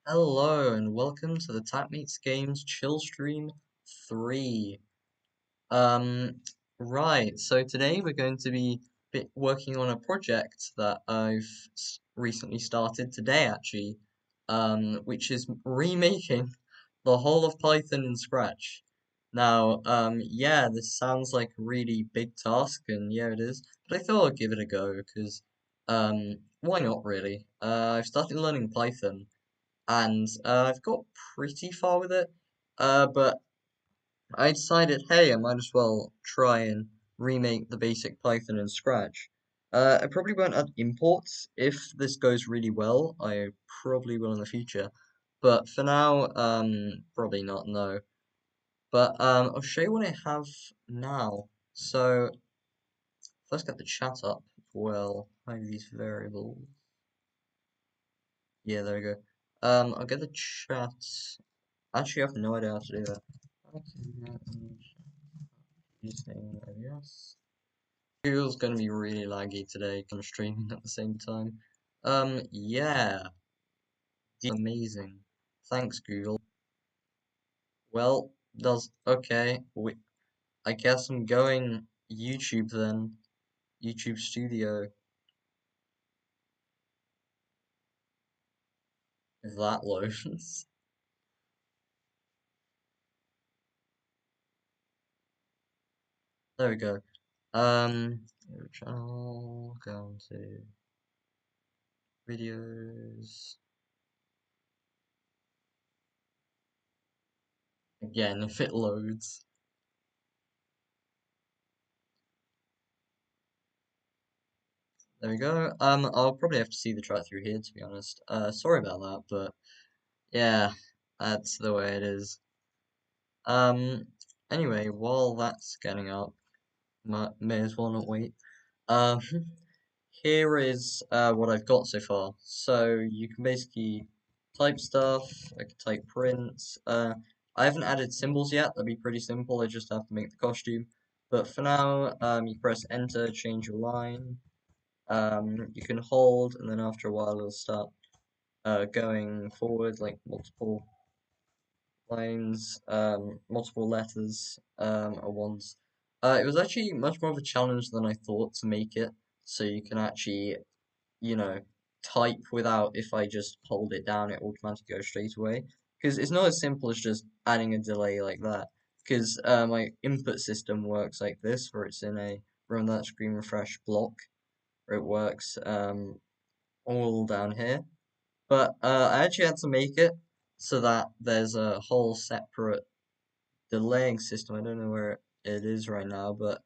Hello and welcome to the TapMakesGames Chill Stream 3. Um, right, so today we're going to be working on a project that I've recently started today actually, which is remaking the whole of Python in Scratch. Now, yeah, this sounds like a really big task, and yeah, it is, but I thought I'd give it a go because, why not really? I've started learning Python and I've got pretty far with it. But I decided, hey, I might as well try and remake the basic Python in Scratch. I probably won't add imports. If this goes really well, I probably will in the future. But for now, probably not, no. But I'll show you what I have now. So first get the chat up. Well, hide these variables. Yeah, there we go. I'll get the chat. Actually, I have no idea how to do that. Using OBS. Google's gonna be really laggy today, kind of streaming at the same time. Yeah, amazing. Thanks, Google. Well, does okay. I guess I'm going YouTube then. YouTube Studio. If that loads. There we go. Channel, go to videos. Again, if it loads. There we go. I'll probably have to see the track through here, to be honest. Sorry about that, but yeah, that's the way it is. Um, anyway, while that's getting up, may as well not wait. Um, here is what I've got so far. So you can basically type stuff. I can type print. I haven't added symbols yet. That'd be pretty simple. I just have to make the costume. But for now, you press enter, change your line. You can hold, and then after a while it'll start going forward, like multiple lines, multiple letters at once. It was actually much more of a challenge than I thought to make it, so you can actually, you know, type without, if I just hold it down, it automatically goes straight away. Because it's not as simple as just adding a delay like that. Because my input system works like this, where it's in a run that screen refresh block, where it works all down here. But I actually had to make it so that there's a whole separate delaying system. I don't know where it is right now, but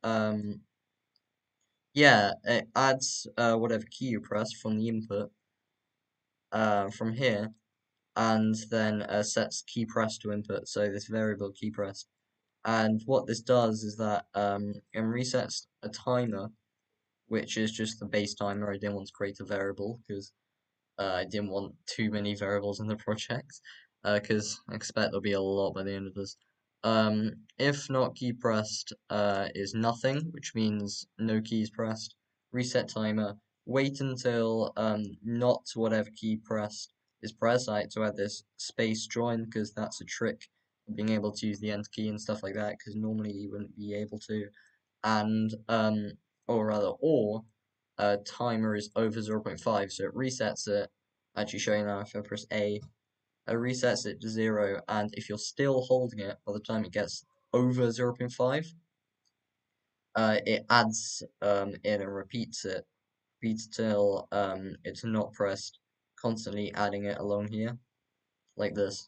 yeah, it adds whatever key you press from the input from here, and then sets key press to input. So this variable key press. And what this does is that it resets a timer, which is just the base timer. I didn't want to create a variable because I didn't want too many variables in the project because I expect there'll be a lot by the end of this. If not key pressed is nothing, which means no keys pressed. Reset timer. Wait until not whatever key pressed is pressed. I had to add this space join because that's a trick of being able to use the enter key and stuff like that because normally you wouldn't be able to. And or rather, or timer is over 0.5, so it resets it. Actually, showing now if I press A, it resets it to 0, and if you're still holding it by the time it gets over 0.5, it adds in and repeats till it's not pressed, constantly adding it along here, like this.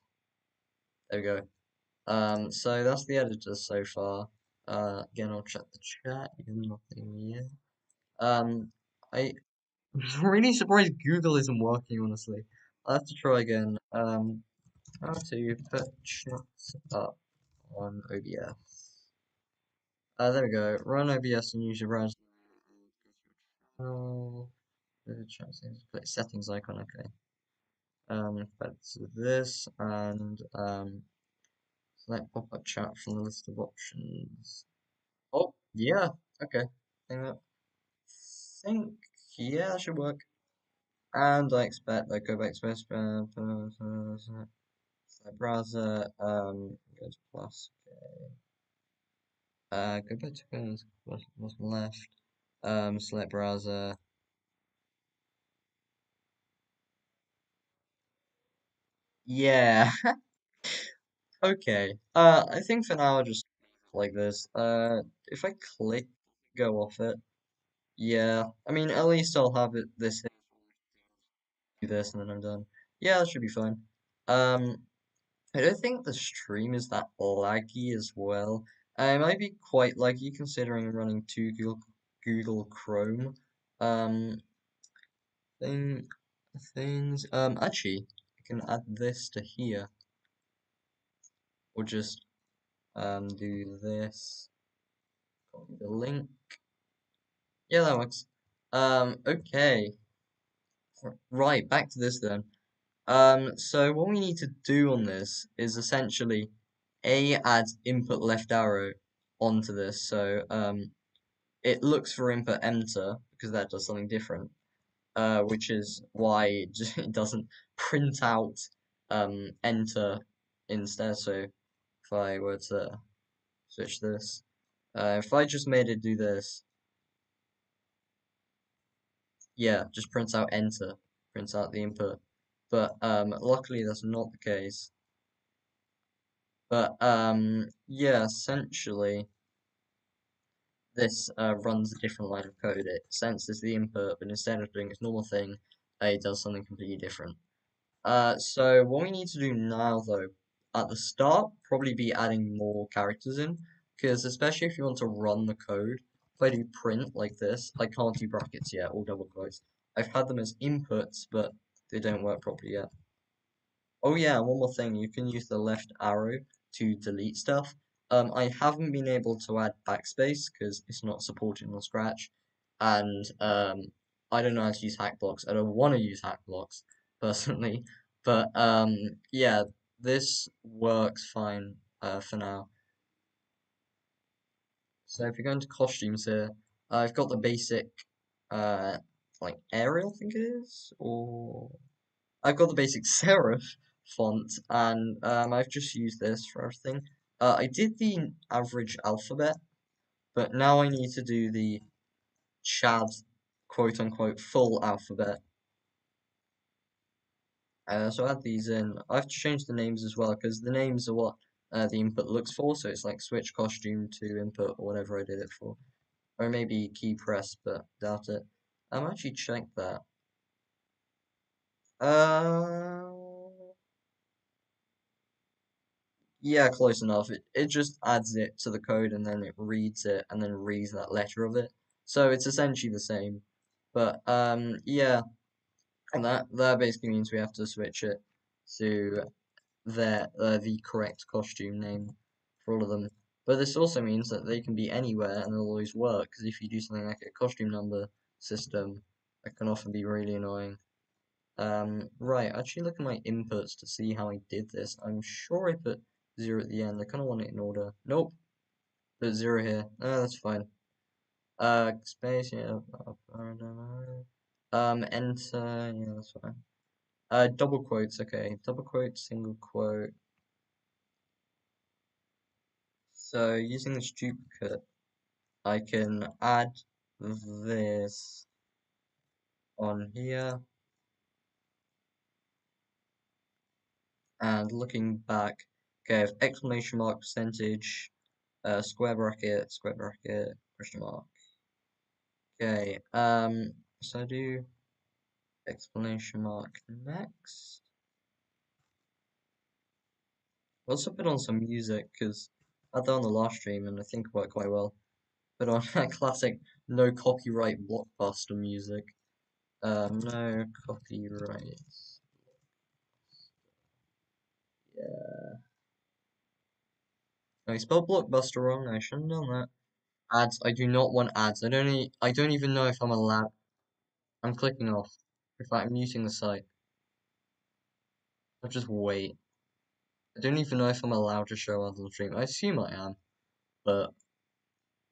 There we go. So that's the editor so far. Again, I'll check the chat. Nothing yet. Um, I I'm really surprised Google isn't working, honestly. I'll have to try again. How to put chats up on OBS. There we go. Run OBS and use your browser. Go to your channel. Put settings icon, okay. Back to this and select pop-up chat from the list of options. Oh, yeah, okay. I think, yeah, that should work. And I expect that go back to this browser, go to plus, go back to what's left, select browser. Yeah, okay. I think for now I'll just like this. If I click go off it, yeah. I mean, at least I'll have it this do this and then I'm done. Yeah, that should be fine. Um, I don't think the stream is that laggy as well. It might be quite laggy considering running two Google Chrome thing things. Actually, I can add this to here, or just do this. Copy the link. Yeah, that works. Okay. Right, back to this then. So what we need to do on this is essentially add input left arrow onto this. So it looks for input enter because that does something different. Which is why it doesn't print out enter instead. So if I were to switch this, if I just made it do this, yeah, just prints out enter, prints out the input. But luckily that's not the case. But yeah, essentially this runs a different line of code. It senses the input, but instead of doing its normal thing, it does something completely different. So what we need to do now, though, at the start, probably be adding more characters in, because especially if you want to run the code, if I do print like this, I can't do brackets yet or double quotes. I've had them as inputs, but they don't work properly yet. Oh yeah, one more thing, you can use the left arrow to delete stuff. I haven't been able to add backspace because it's not supported on Scratch, and I don't know how to use hack blocks. I don't want to use hack blocks personally, but yeah, this works fine for now. So if you go into costumes here, I've got the basic like Arial, I think it is, or I've got the basic serif font, and I've just used this for everything. I did the average alphabet, but now I need to do the Chad quote unquote full alphabet. So add these in. I have to change the names as well because the names are what the input looks for. So it's like switch costume to input or whatever I did it for, or maybe key press, but doubt it. Actually check that. Uh. Yeah, close enough. It just adds it to the code and then it reads it and then reads that letter of it. So it's essentially the same. But yeah, and that basically means we have to switch it to the correct costume name for all of them. But this also means that they can be anywhere and they'll always work. Because if you do something like a costume number system, that can often be really annoying. Right, actually look at my inputs to see how I did this. I'm sure I put 0 at the end. I kind of want it in order. Nope, put 0 here. That's fine. Space, yeah. Enter, yeah, that's fine. Double quotes, okay. Double quote, single quote. So using this duplicate, I can add this on here. And looking back, okay, if exclamation mark percentage, square bracket, question mark. Okay, so I do exclamation mark next. Also put on some music because I had that on the last stream and I think it worked quite well. Put on classic no copyright blockbuster music. No copyright. Yeah. I spelled blockbuster wrong. I shouldn't have done that. Ads. I do not want ads. I don't even know if I'm allowed. I'm clicking off. In fact, I'm muting the site. I'll just wait. I don't even know if I'm allowed to show ads on stream. I assume I am, but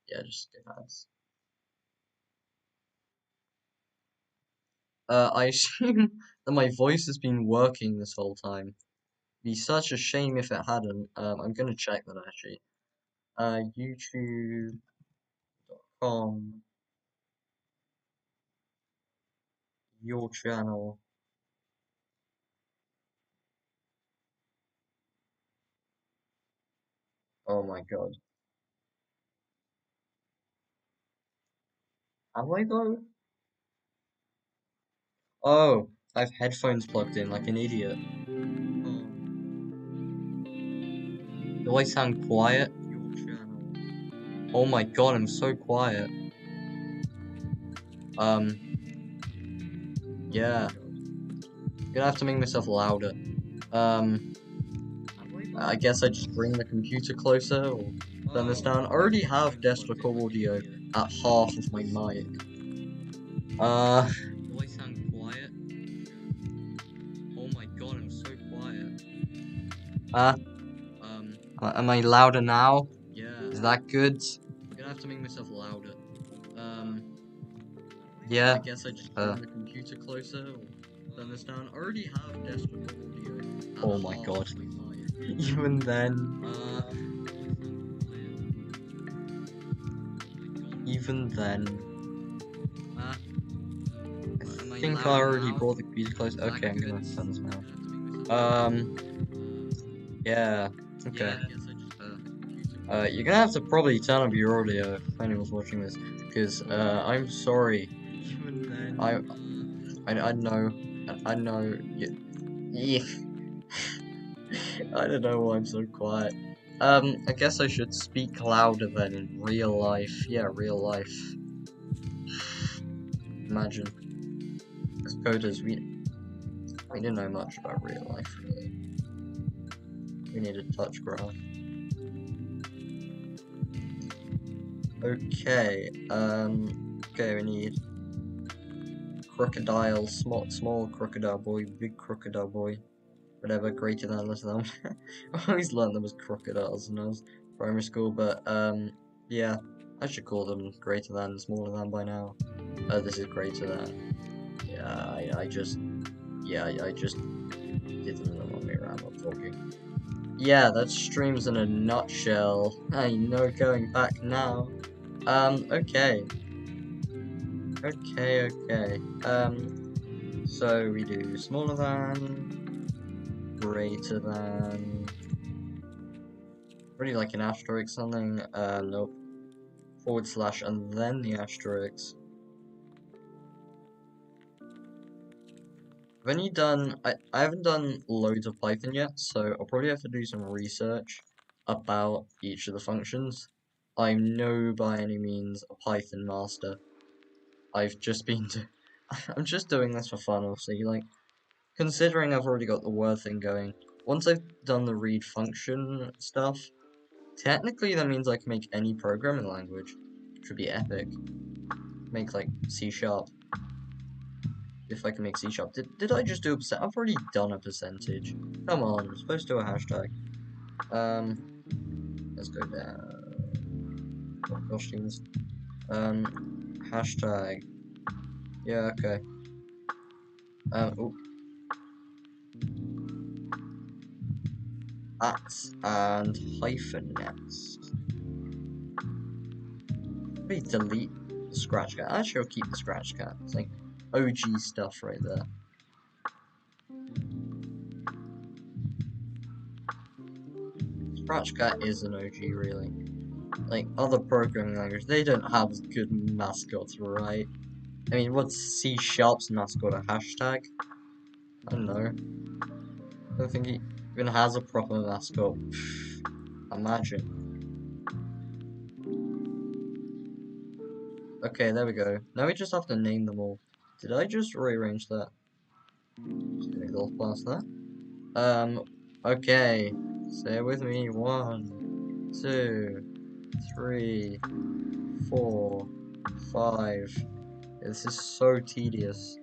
yeah, just skip ads. I assume that my voice has been working this whole time. Be such a shame if it hadn't. I'm gonna check that actually. YouTube.com, your channel. Oh my god. Am I though? Oh, I've headphones plugged in like an idiot. Do I sound quiet? Your channel. Oh my god, I'm so quiet. Um, yeah. Gonna have to make myself louder. Um, I guess I just bring the computer closer or turn this down. I already have desktop audio at half of my mic. Do I sound quiet? Oh my god, I'm so quiet. Uh, am I louder now? Yeah. Is that good? I'm gonna have to make myself louder. Um, yeah. I guess I just bring the computer closer or turn this down. I already have desktop audio at Oh my half god. of my mic. Even then, Even then, uh, I think I already brought the computer close. Okay, I'm gonna turn this down. Yeah, okay. You're gonna have to probably turn up your audio if anyone's watching this, because I'm sorry. I I know, I know. Yeah. I don't know why I'm so quiet. I guess I should speak louder than in real life. Yeah, real life. Imagine, as coders, we didn't know much about real life, really. We need a touch graph. Okay, okay, we need crocodile, small crocodile boy, big crocodile boy, whatever, greater than, less than. I always learned them as crocodiles when I was primary school, but, yeah, I should call them greater than, smaller than by now. This is greater than. Yeah, I just did them the wrong way around while talking. Yeah, that's streams in a nutshell. I know going back now. Okay. Okay. So we do smaller than, greater than, really like an asterisk something, nope, forward slash and then the asterisk. I've only done, I haven't done loads of Python yet, so I'll probably have to do some research about each of the functions. I'm no by any means a Python master. I've just been I'm just doing this for fun, obviously, like, considering I've already got the word thing going, once I've done the read function stuff, technically that means I can make any programming language, which would be epic. Make, like, C#. If I can make C#. Did I just do a percent? I've already done a percentage. Come on, I'm supposed to do a hashtag. Let's go down. Oh, gosh, things. Hashtag. Yeah, okay. Oh, at and hyphen next. Maybe delete the scratch cat. Actually, I'll keep the scratch cat. It's like OG stuff right there. Scratch cat is an OG, really. Like, other programming languages, they don't have good mascots, right? I mean, what's C#'s mascot, a hashtag? I don't know. I don't think he even has a proper mascot. Imagine. Okay, there we go. Now we just have to name them all. Did I just rearrange that? Just gonna go past that. Okay. Say it with me. 1, 2, 3, 4, 5. This is so tedious.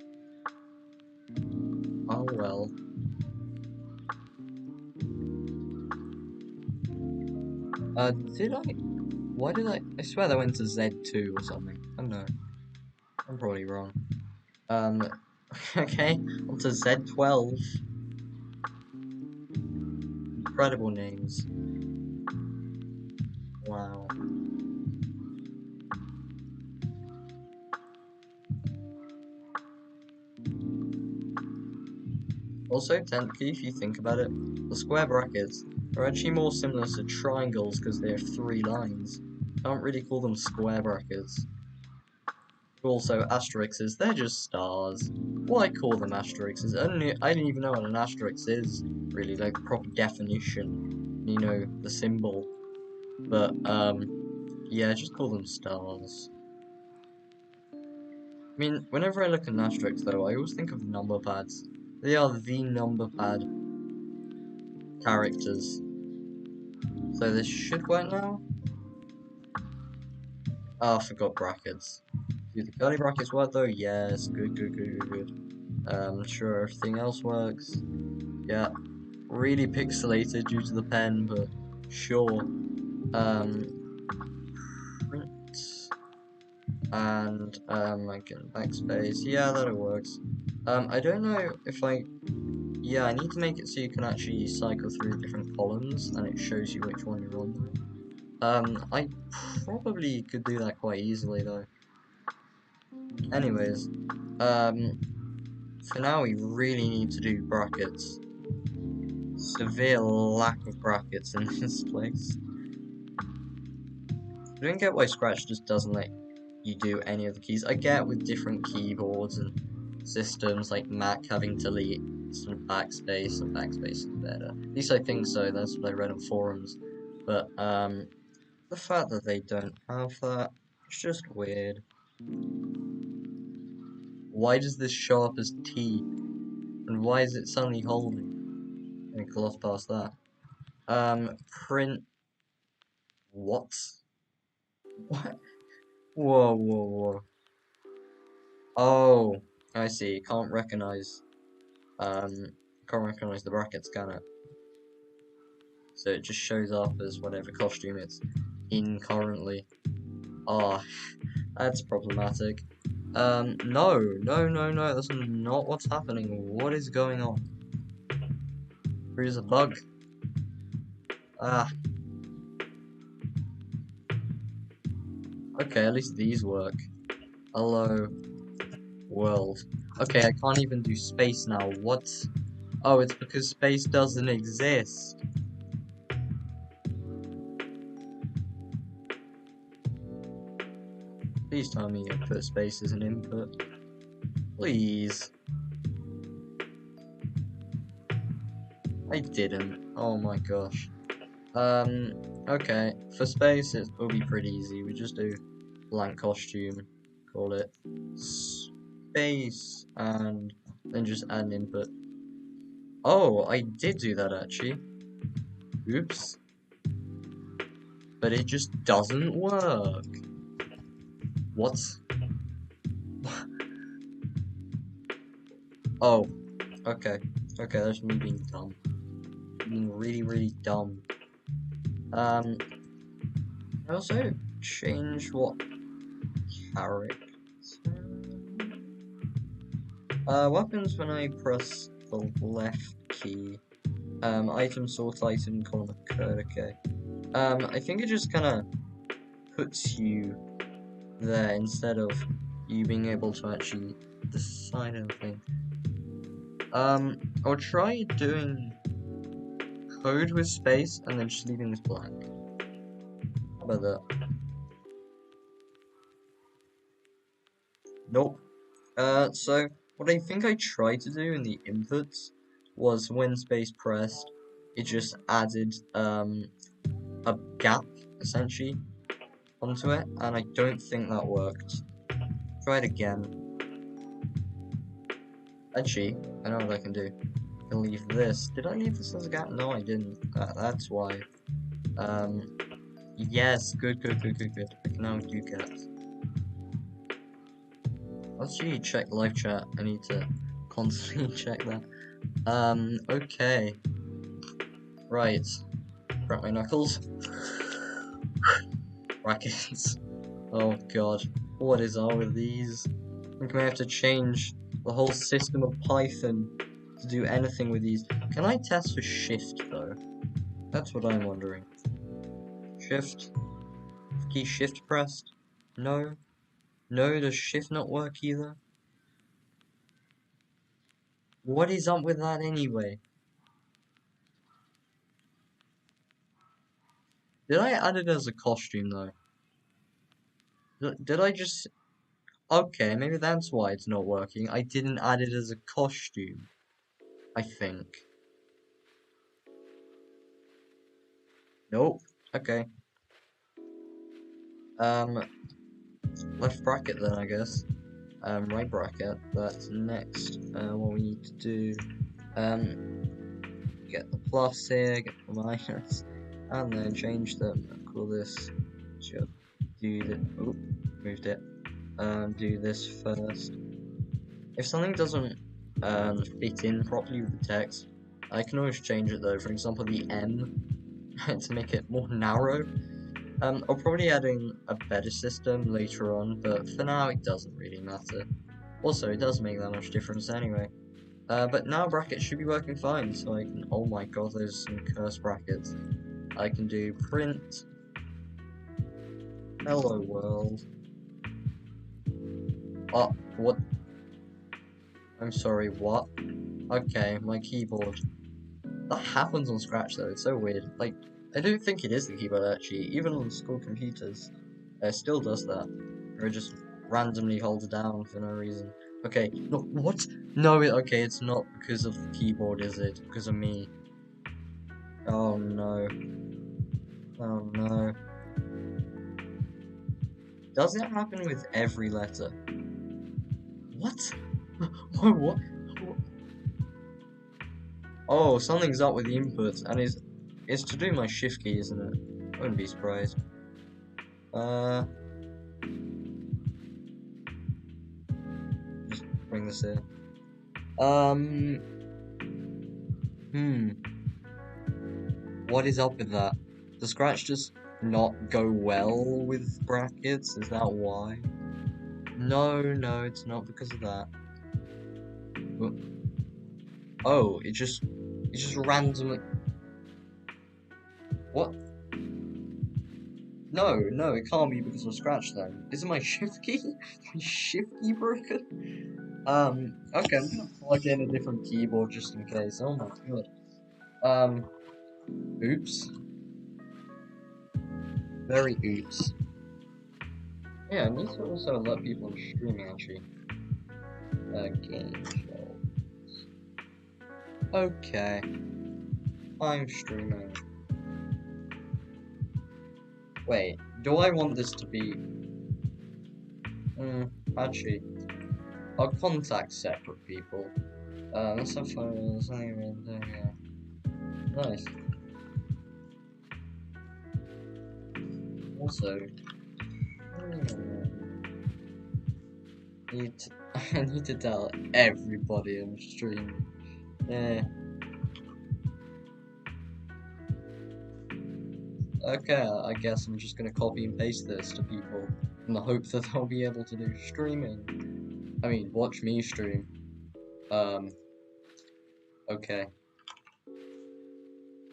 Oh well. Did I? Why did I swear that went to Z2 or something. I don't know. I'm probably wrong. Um, Okay, on to Z12. Incredible names. Wow. Also, technically, if you think about it, the square brackets are actually more similar to triangles because they have 3 lines. Can't really call them square brackets. Also, asterisks, they're just stars. Why call them asterisks? I didn't even know what an asterisk is, really, like the proper definition, you know, the symbol. But, yeah, just call them stars. I mean, whenever I look at an asterisk, though, I always think of number pads. They are the number pad characters. So this should work now? Oh, I forgot brackets. Do the curly brackets work though? Yes, good. Sure, everything else works. Yeah, really pixelated due to the pen, but sure. Print, and, I can backspace. Yeah, that works. I don't know if yeah, I need to make it so you can actually cycle through different columns, and it shows you which one you're on. I probably could do that quite easily, though. Anyways, for now we really need to do brackets. Severe lack of brackets in this place. I don't get why Scratch just doesn't let you do any of the keys. I get with different keyboards and systems like Mac having to delete some backspace, and backspace is better. At least I think so, that's what I read on forums. But, the fact that they don't have that, it's just weird. Why does this show up as T? And why is it suddenly holding? I can gloss past that. Print. What? What? Whoa. Oh, I see. Can't recognize the brackets, can it? So it just shows up as whatever costume it's in currently. Oh, that's problematic. No, that's not what's happening. What is going on? Here's a bug. Ah, okay, at least these work. Hello, world. Okay, I can't even do space now. What? Oh, it's because space doesn't exist. Please tell me you put space as an input. Please. I didn't. Oh my gosh. Okay. For space, it'll be pretty easy. We just do blank costume, call it space, and then just add an input. Oh, I did do that actually. Oops. But it just doesn't work. What? Oh, okay. Okay, that's me being dumb. Being really dumb. I also change what character. What happens when I press the left key? Item sort item column occurred, okay. I think it just kinda puts you there instead of you being able to actually decide anything. I'll try doing code with space and then just leaving this blank. How about that? Nope. So what I think I tried to do in the inputs was when space pressed, it just added a gap essentially onto it, and I don't think that worked. Try it again. Actually, I know what I can do. I can leave this. Did I leave this as a gap? No, I didn't. That's why. Yes, good. I can now do gaps. Let's actually check live chat. I need to constantly check that. Okay. Right. Crack my knuckles. Brackets. Oh god. What is all with these? I think I may have to change the whole system of Python to do anything with these. Can I test for shift though? That's what I'm wondering. Shift? Key shift pressed? No? No, does shift not work either? What is up with that anyway? Did I add it as a costume though? Did I just... Okay, maybe that's why it's not working. I didn't add it as a costume, I think. Nope. Okay. Um, left bracket then, I guess. Right bracket. That's next. What we need to do, get the plus here, get the minus, and then change them. Call this, just do the, oop, moved it. Do this first. If something doesn't, fit in properly with the text, I can always change it though. For example, the M, to make it more narrow. I'll probably add in a better system later on, but for now it doesn't really matter. Also, it doesn't make that much difference anyway. But now brackets should be working fine, so I can, oh my god, there's some curse brackets. I can do print, hello world. Oh, what? I'm sorry, what? Okay, my keyboard. That happens on Scratch though, it's so weird. Like, I don't think it is the keyboard actually, even on school computers. It still does that. Or it just randomly holds down for no reason. Okay, no, what? No, okay, it's not because of the keyboard, is it? Because of me. Oh no. Oh no. Does it happen with every letter? What? What? Oh, something's up with the inputs, and it's to do my shift key, isn't it? I wouldn't be surprised. Just bring this here. What is up with that? Does Scratch just not go well with brackets? Is that why? No, no, it's not because of that. Oh, it just randomly. What? No, no, it can't be because of Scratch then. Is it my shift key? My shift key broken? Okay, I'm gonna plug in a different keyboard just in case. Oh my god. Oops. Very oops. Yeah, I need to also let people in streaming actually. Game shows. Okay. I'm streaming. Wait, do I want this to be... actually, I'll contact separate people. Let's have fun. Nice. Also, I need to tell everybody I'm streaming. Yeah. Okay, I guess I'm just gonna copy and paste this to people in the hope that they'll be able to do streaming. I mean, watch me stream. Okay.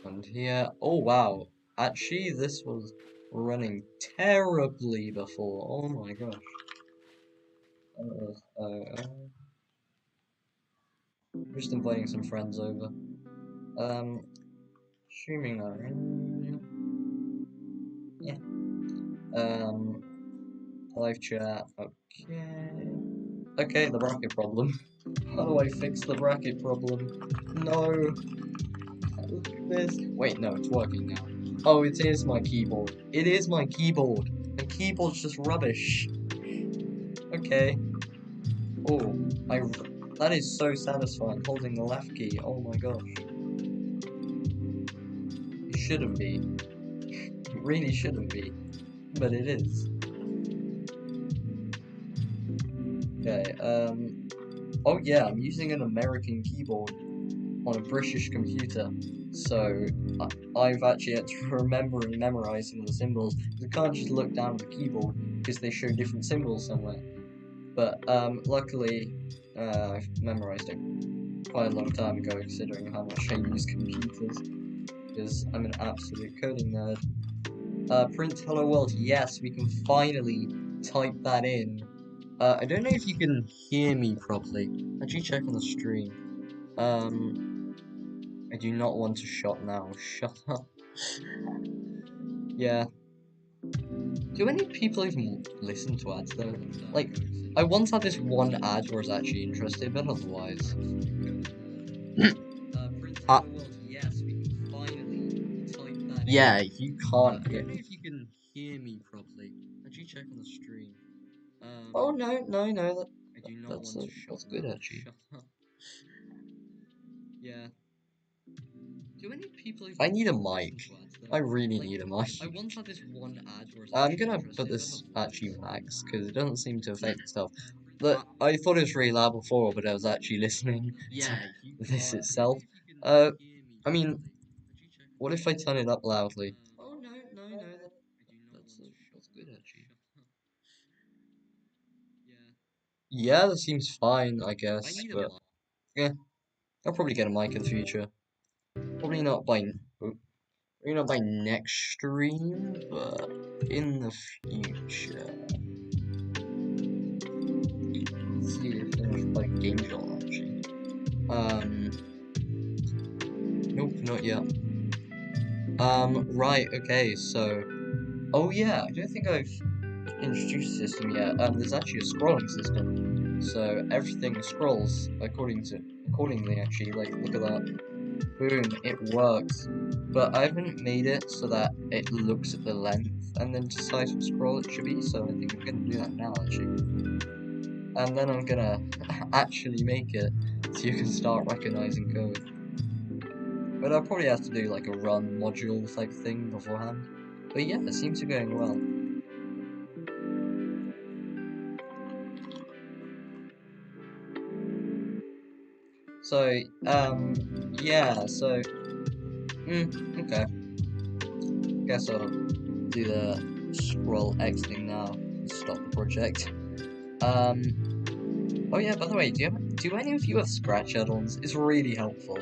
And here, oh wow, actually this was running terribly before, oh my gosh. Just inviting some friends over. Streaming yeah. Live chat, okay. Okay, the bracket problem. How do I fix the bracket problem? No! Look at this. Wait, no, it's working now. Oh, it is my keyboard. It is my keyboard. The keyboard's just rubbish. Okay. Oh, that is so satisfying, holding the left key. Oh my gosh. It shouldn't be. It really shouldn't be. But it is. Okay, oh yeah, I'm using an American keyboard on a British computer. So, I've actually had to remember and memorize some of the symbols. I can't just look down at the keyboard because they show different symbols somewhere. But, luckily, I've memorized it quite a long time ago, considering how much I use computers, because I'm an absolute coding nerd. Print hello world, yes, we can finally type that in. I don't know if you can hear me properly. Actually check on the stream. I do not want to shop now. Shut up. Yeah. Do any people even listen to ads though? Like, I once had this one ad where I was actually interested, but otherwise. Uh, yeah, you can't hear. I don't know if you can hear me properly. Actually check on the stream. Oh no, no, no, that's good actually. Yeah. I need a mic. I really need a mic. I'm gonna put this actually max because it doesn't seem to affect stuff. But I thought it was really loud before, but I was actually listening to this itself. Uh, I mean, what if I turn it up loudly? Oh no, no, no, that's good actually. Yeah, that seems fine, I guess. But yeah, I'll probably get a mic in the future. Probably not by probably not by next stream, but in the future. Let's see if there's like game shot actually. Um, nope, not yet. Right, okay, so oh yeah, I don't think I've introduced the system yet. There's actually a scrolling system. So everything scrolls accordingly actually, like look at that. Boom, it works. But I haven't made it so that it looks at the length and then decides what scroll it should be, so I think I'm gonna do that now actually. And then I'm gonna actually make it so you can start recognizing code. But I'll probably have to do like a run module type thing beforehand. But yeah, it seems to be going well. So, yeah, so, okay. Guess I'll do the scroll X thing now and stop the project. Oh yeah, by the way, do any of you have Scratch add-ons? It's really helpful.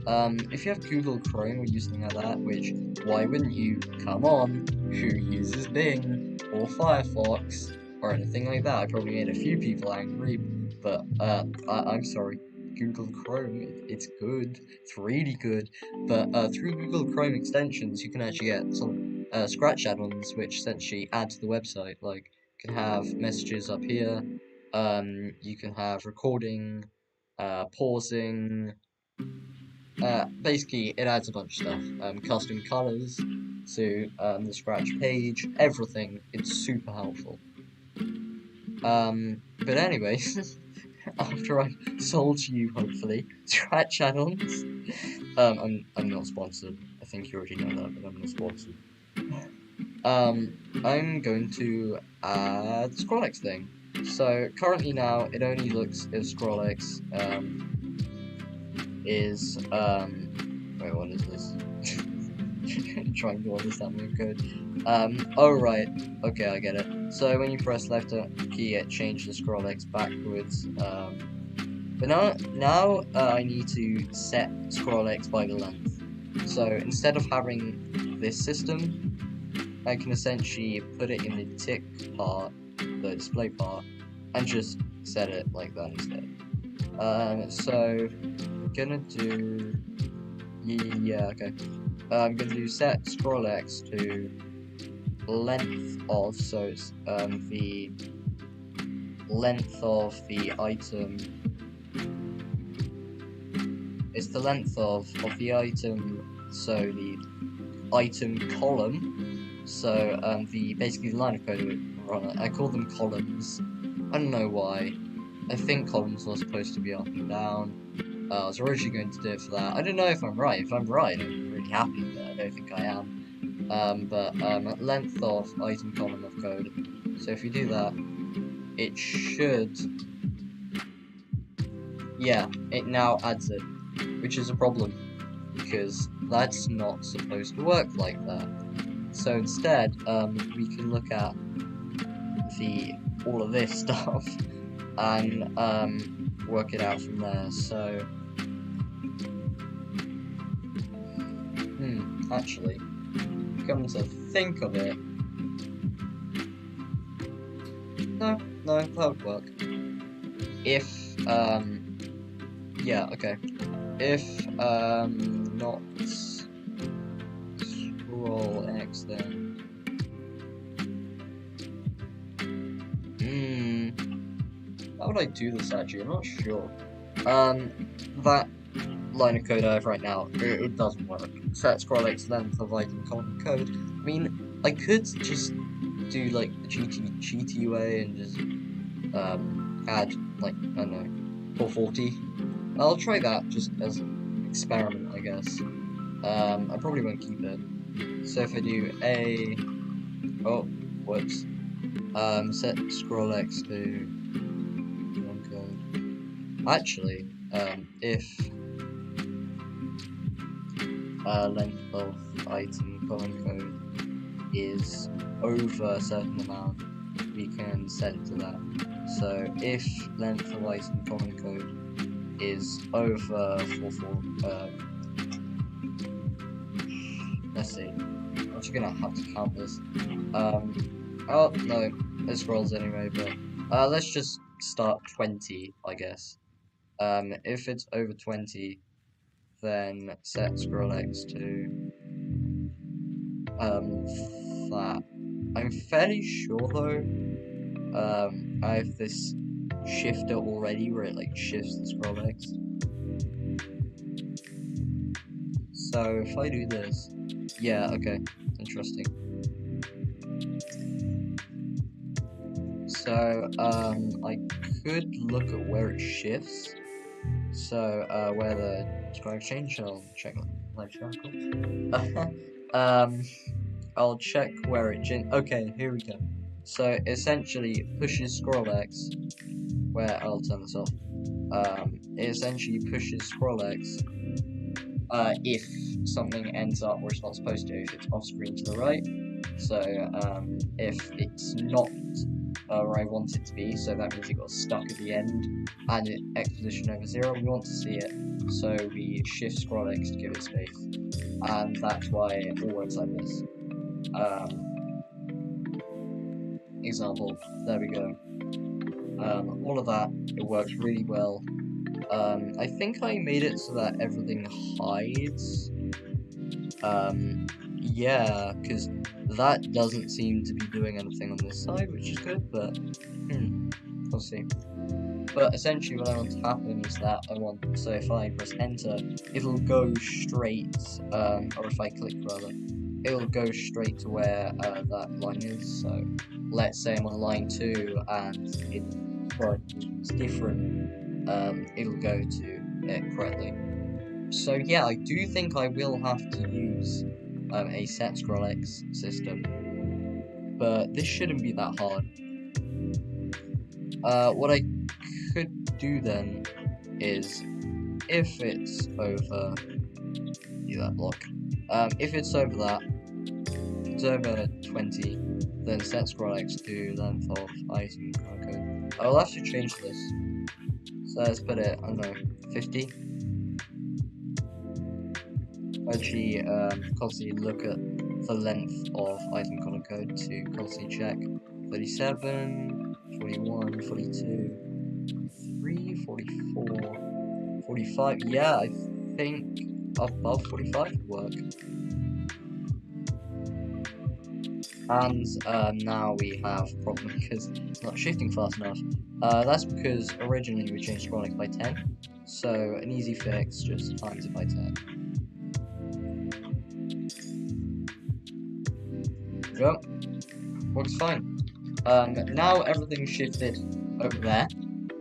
If you have Google Chrome or something like that, which, why wouldn't you? Come on, who uses Bing or Firefox or anything like that? I probably made a few people angry, but I'm sorry. Google Chrome, it's good, it's really good, but through Google Chrome extensions, you can actually get some Scratch add-ons which essentially add to the website. Like, you can have messages up here, you can have recording, pausing, basically it adds a bunch of stuff. Custom colors to the Scratch page, everything. It's super helpful. But anyway, after I've sold you, hopefully, Scratch add-ons, I'm not sponsored. I think you already know that, but I'm not sponsored. I'm going to add the ScrollX thing. So currently now it only looks at ScrollX is wait, what is this? Trying to understand the code. Oh right, okay, I get it. So when you press left key, it changes the ScrollX backwards. But now I need to set ScrollX by the length. So instead of having this system, I can essentially put it in the tick part, the display part, and just set it like that instead. So I'm gonna do, yeah, okay. I'm gonna do set scroll X to length of, so it's the length of the item. It's the length of the item, so the item column. So basically the line of code we're on it. I call them columns. I don't know why. I think columns are supposed to be up and down. I was originally going to do it for that. I don't know if I'm right. If I'm right, I'm really happy, but I don't think I am. But length of item column of code. So if you do that, it should, yeah, it now adds it, which is a problem because that's not supposed to work like that. So instead, we can look at all of this stuff, and work it out from there. So, actually, come to think of it, no, that would work. If, yeah, okay. If, not scroll X, then, how would I do this actually? I'm not sure. That line of code I have right now, it doesn't work. Set scroll X length of item common code. I mean, I could just do like the cheaty way and just add like, I don't know, 440. I'll try that just as an experiment, I guess. I probably won't keep it. So if I do oh, whoops. Set scroll X to one code. Actually, if length of item common code is over a certain amount, we can set it to that. So if length of item common code is over 44, let's see. I'm actually gonna have to count this. Oh no, it scrolls anyway, but let's just start 20, I guess. If it's over 20, then set scroll X to that. I'm fairly sure though, I have this shifter already where it like shifts the scroll X. So if I do this, yeah, okay, interesting. So I could look at where it shifts. So where the scroll exchange, I'll check life cycle. I'll check where it okay, here we go. So essentially pushes scroll X, where I'll turn this off. It essentially pushes scroll X if something ends up where it's not supposed to, if it's off screen to the right. So if it's not where I want it to be, so that means it got stuck at the end and it X position over 0, we want to see it, so we shift scroll X to give it space, and that's why it all works like this. Example, there we go. All of that, it works really well. I think I made it so that everything hides. Yeah, because that doesn't seem to be doing anything on this side, which is good, but, we'll see. But essentially what I want to happen is that so if I press enter, it'll go straight, or if I click rather, it'll go straight to where that line is. So let's say I'm on line 2 and it's different, it'll go to it correctly. So yeah, I do think I will have to use a set scroll X system, but this shouldn't be that hard. What I could do then is, if it's over, do that block. If it's over that, if it's over 20, then set scroll X to length of item code. I'll have to change this. So let's put it, I don't know, 50. Actually, constantly look at the length of item color code to constantly check. 37, 41, 42, 3, 44, 45. Yeah, I think above 45 would work. And now we have a problem because it's not shifting fast enough. That's because originally we changed scrolling by 10, so an easy fix, just times it by 10. Yep, works fine. Now everything's shifted over there,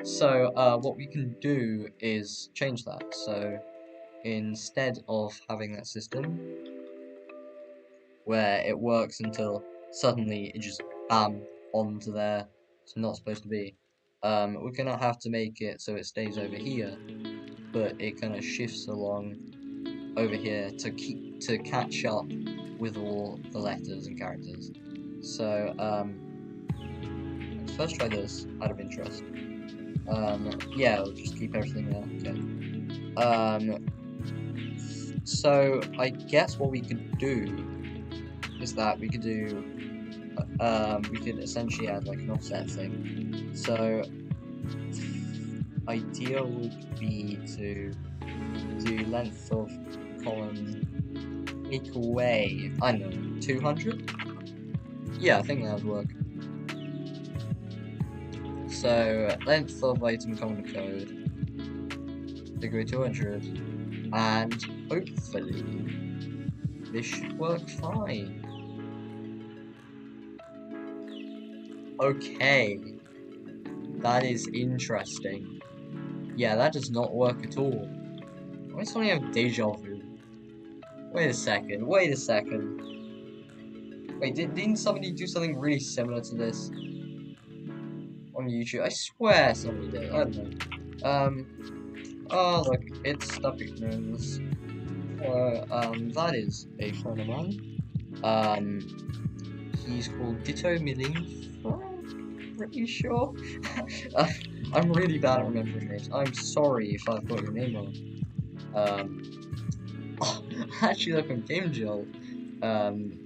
so what we can do is change that. So instead of having that system where it works until suddenly it just bam onto there, it's not supposed to be, we're gonna have to make it so it stays over here, but it kind of shifts along over here to catch up with all the letters and characters. So let's first try this out of interest. Yeah, we'll just keep everything there. Okay. So I guess what we could do is that we could do, we could essentially add like an offset thing. So idea would be to do length of column take away, I don't know, 200? Yeah, I think that would work. So length of item column code, degree 200, and hopefully this should work fine. Okay, that is interesting. Yeah, that does not work at all. Why does something have deja vu? Wait a second, wait a second. Wait, didn't somebody do something really similar to this on YouTube? I swear somebody did, I don't know. Oh look, it's TapMakesGames. That is a friend of mine. He's called Ditto Milling, pretty sure. Uh, I'm really bad at remembering names. I'm sorry if I've got your name wrong. Oh, actually, look on Game Jolt.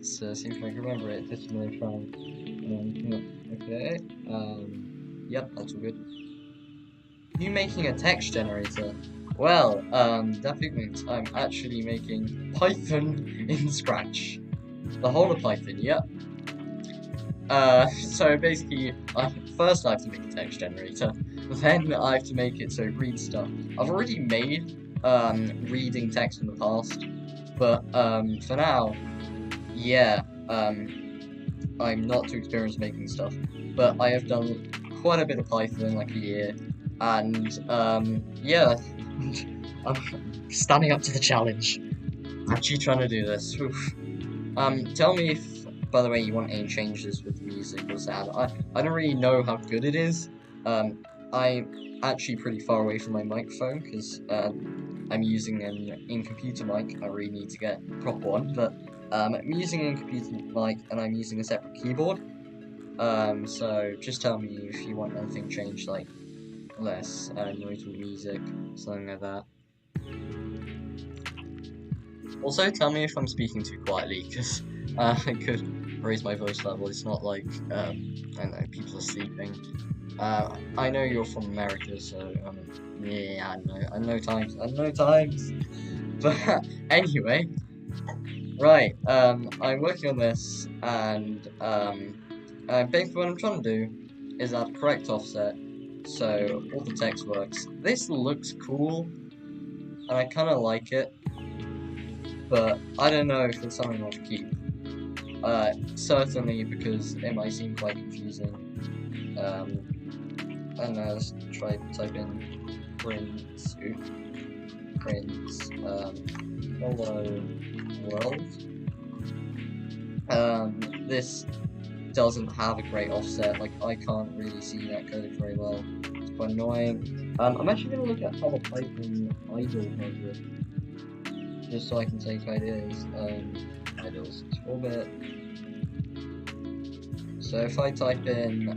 So see if I can remember it. This is my friend. Okay. Yep, that's all good. You making a text generator? Well, that means I'm actually making Python in Scratch. The whole of Python, yep. So basically, first I have to make a text generator, then I have to make it so it reads stuff. I've already made, reading text in the past, but, for now, yeah, I'm not too experienced making stuff, but I have done quite a bit of Python in like a year, and, yeah, I'm standing up to the challenge. Actually trying to do this. Oof. Tell me if, by the way, you want any changes with music or sound. I don't really know how good it is. I'm actually pretty far away from my microphone because I'm using an in-computer mic. I really need to get a proper one, but I'm using an in-computer mic and I'm using a separate keyboard. So just tell me if you want anything changed, like less noise with music, something like that. Also, tell me if I'm speaking too quietly, because I could raise my voice level. It's not like, I don't know, people are sleeping. I know you're from America, so, yeah, I know times. But, anyway, right, I'm working on this, and, basically what I'm trying to do is add correct offset, so all the text works. This looks cool, and I kind of like it, but I don't know if it's something I'll keep. Certainly because it might seem quite confusing. And let's try to type in print, hello world. This doesn't have a great offset, like I can't really see that code very well. It's quite annoying. I'm actually gonna look at how the Python idle does it. Just so I can take ideas. Idles 4-bit. So if I type in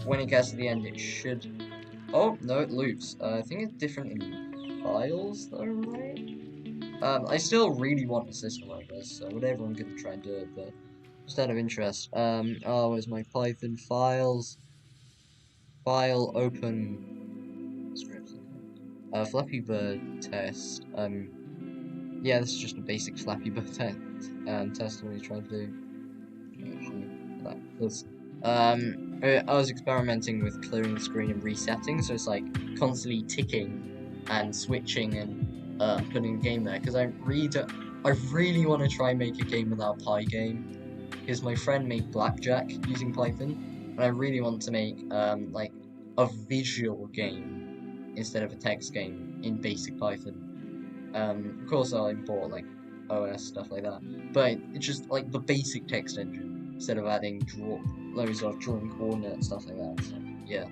when it gets to the end, it should. Oh no, it loops. I think it's different in files though, right? I still really want a system like this, so whatever, I'm gonna try and do it, but just out of interest. Oh, where's my Python files? File open scripts. Flappy Bird test. Yeah, this is just a basic Flappy Bird test. What we tried to do. I was experimenting with clearing the screen and resetting, so it's like constantly ticking and switching and putting a game there. Because I really want to try and make a game without Pygame, because my friend made Blackjack using Python, and I really want to make like a visual game instead of a text game in basic Python. Of course I'll import like OS stuff like that, but it's just like the basic text engine instead of adding loads of drawing coordinate stuff like that. So yeah.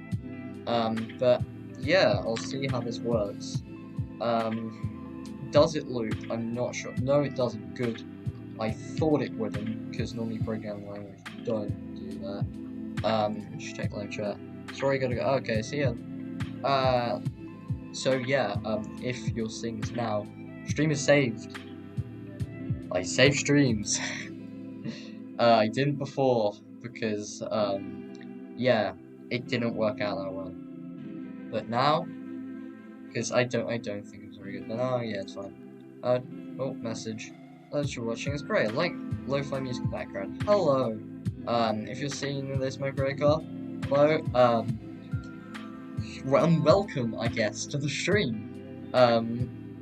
But yeah, I'll see how this works. Does it loop? I'm not sure. No, it doesn't. Good. I thought it wouldn't, because normally programming languages don't do that. Just check live chat. Sorry, gotta go. Okay, see ya. So yeah, if you're seeing this now, stream is saved. I save streams. I didn't before because, yeah, it didn't work out that well. But now, because I don't think it's very good. But oh yeah, it's fine. Oh, message. Thanks for watching. It's great. I like lo-fi music background. Hello. If you're seeing this, my car, hello. Welcome, I guess, to the stream.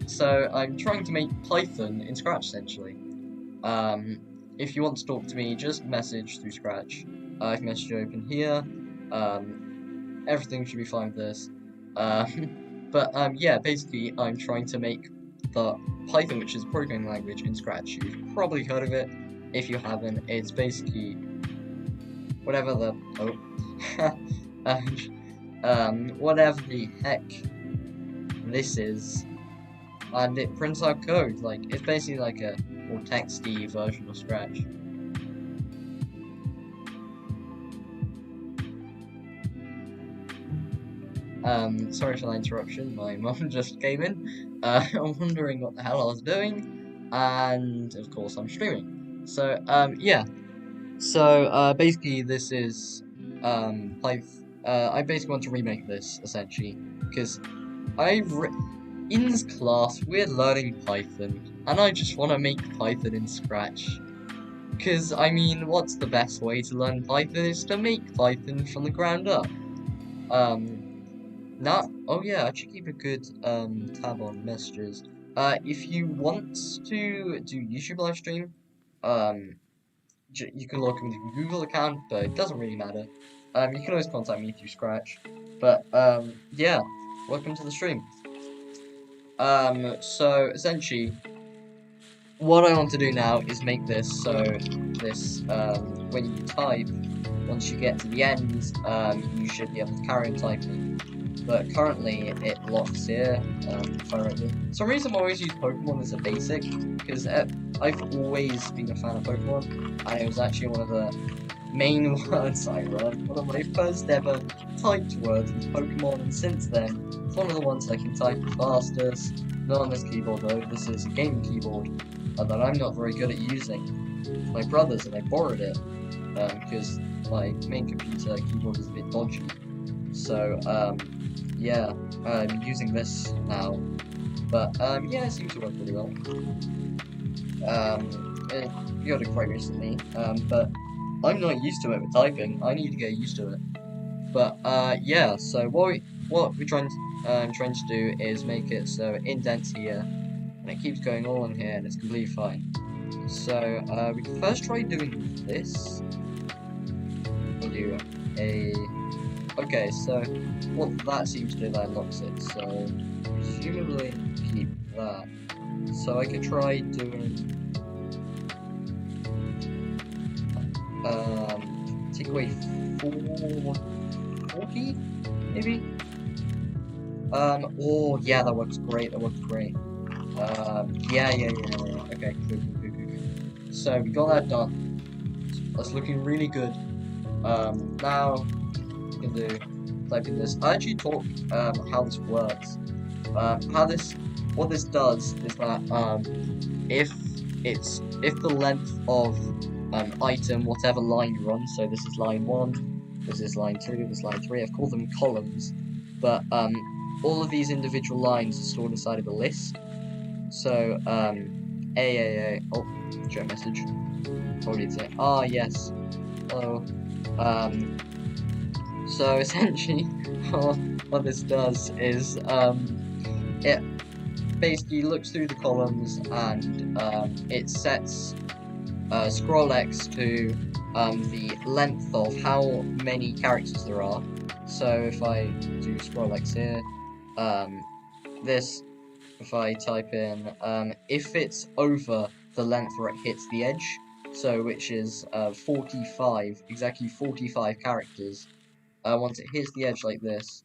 So I'm trying to make Python in Scratch essentially. If you want to talk to me, just message through Scratch. I can message you open here. Everything should be fine with this. Yeah, basically, I'm trying to make the Python, which is a programming language, in Scratch. You've probably heard of it. If you haven't, it's basically whatever the whatever the heck this is, and it prints out code. Like it's basically like a more texty version of Scratch. Sorry for the interruption. My mum just came in. I'm wondering what the hell I was doing, and of course I'm streaming. So yeah. So basically this is I basically want to remake this essentially because in this class we're learning Python, and I just want to make Python in Scratch. Because I mean, what's the best way to learn Python is to make Python from the ground up. Not. Oh yeah, I should keep a good tab on messages. If you want to do YouTube live stream, um, you can log in with your Google account, but it doesn't really matter. You can always contact me through Scratch. But yeah, welcome to the stream. So essentially, what I want to do now is make this so this when you type, once you get to the end, you should be able to carry on typing. But currently it locks here, if I remember. For some reason I always use Pokemon as a basic, because I've always been a fan of Pokemon, and it was actually one of the main words I learned. One of my first ever typed words was Pokemon, and since then, it's one of the ones I can type the fastest. Not on this keyboard though, this is a gaming keyboard that I'm not very good at using. My brother's and I borrowed it, because my main computer keyboard is a bit dodgy. So, yeah, I'm using this now, but yeah, it seems to work pretty well. It got it quite recently, but I'm not used to it with typing. I need to get used to it. But yeah, so what we're trying to do is make it so it indents here, and it keeps going all in here, and it's completely fine. So we can first try doing this. We'll do a. Okay, so what that seems to do, that unlocks it, so presumably keep that. So I could try doing take away 40 maybe? Oh yeah, that works great, yeah, okay, good. So we got that done. That's looking really good. Now can do typing this. I actually talk how this works. What this does is that if the length of item, whatever line you're on, so this is line 1, this is line 2, this is line 3, I've called them columns, but all of these individual lines are stored inside of a list. So oh, chat message. What did it say? Ah, yes. Hello. So essentially, what this does is it basically looks through the columns and it sets scroll X to the length of how many characters there are. So if I do scroll X here, if I type in, if it's over the length where it hits the edge, so which is 45, exactly 45 characters, once it hits the edge like this,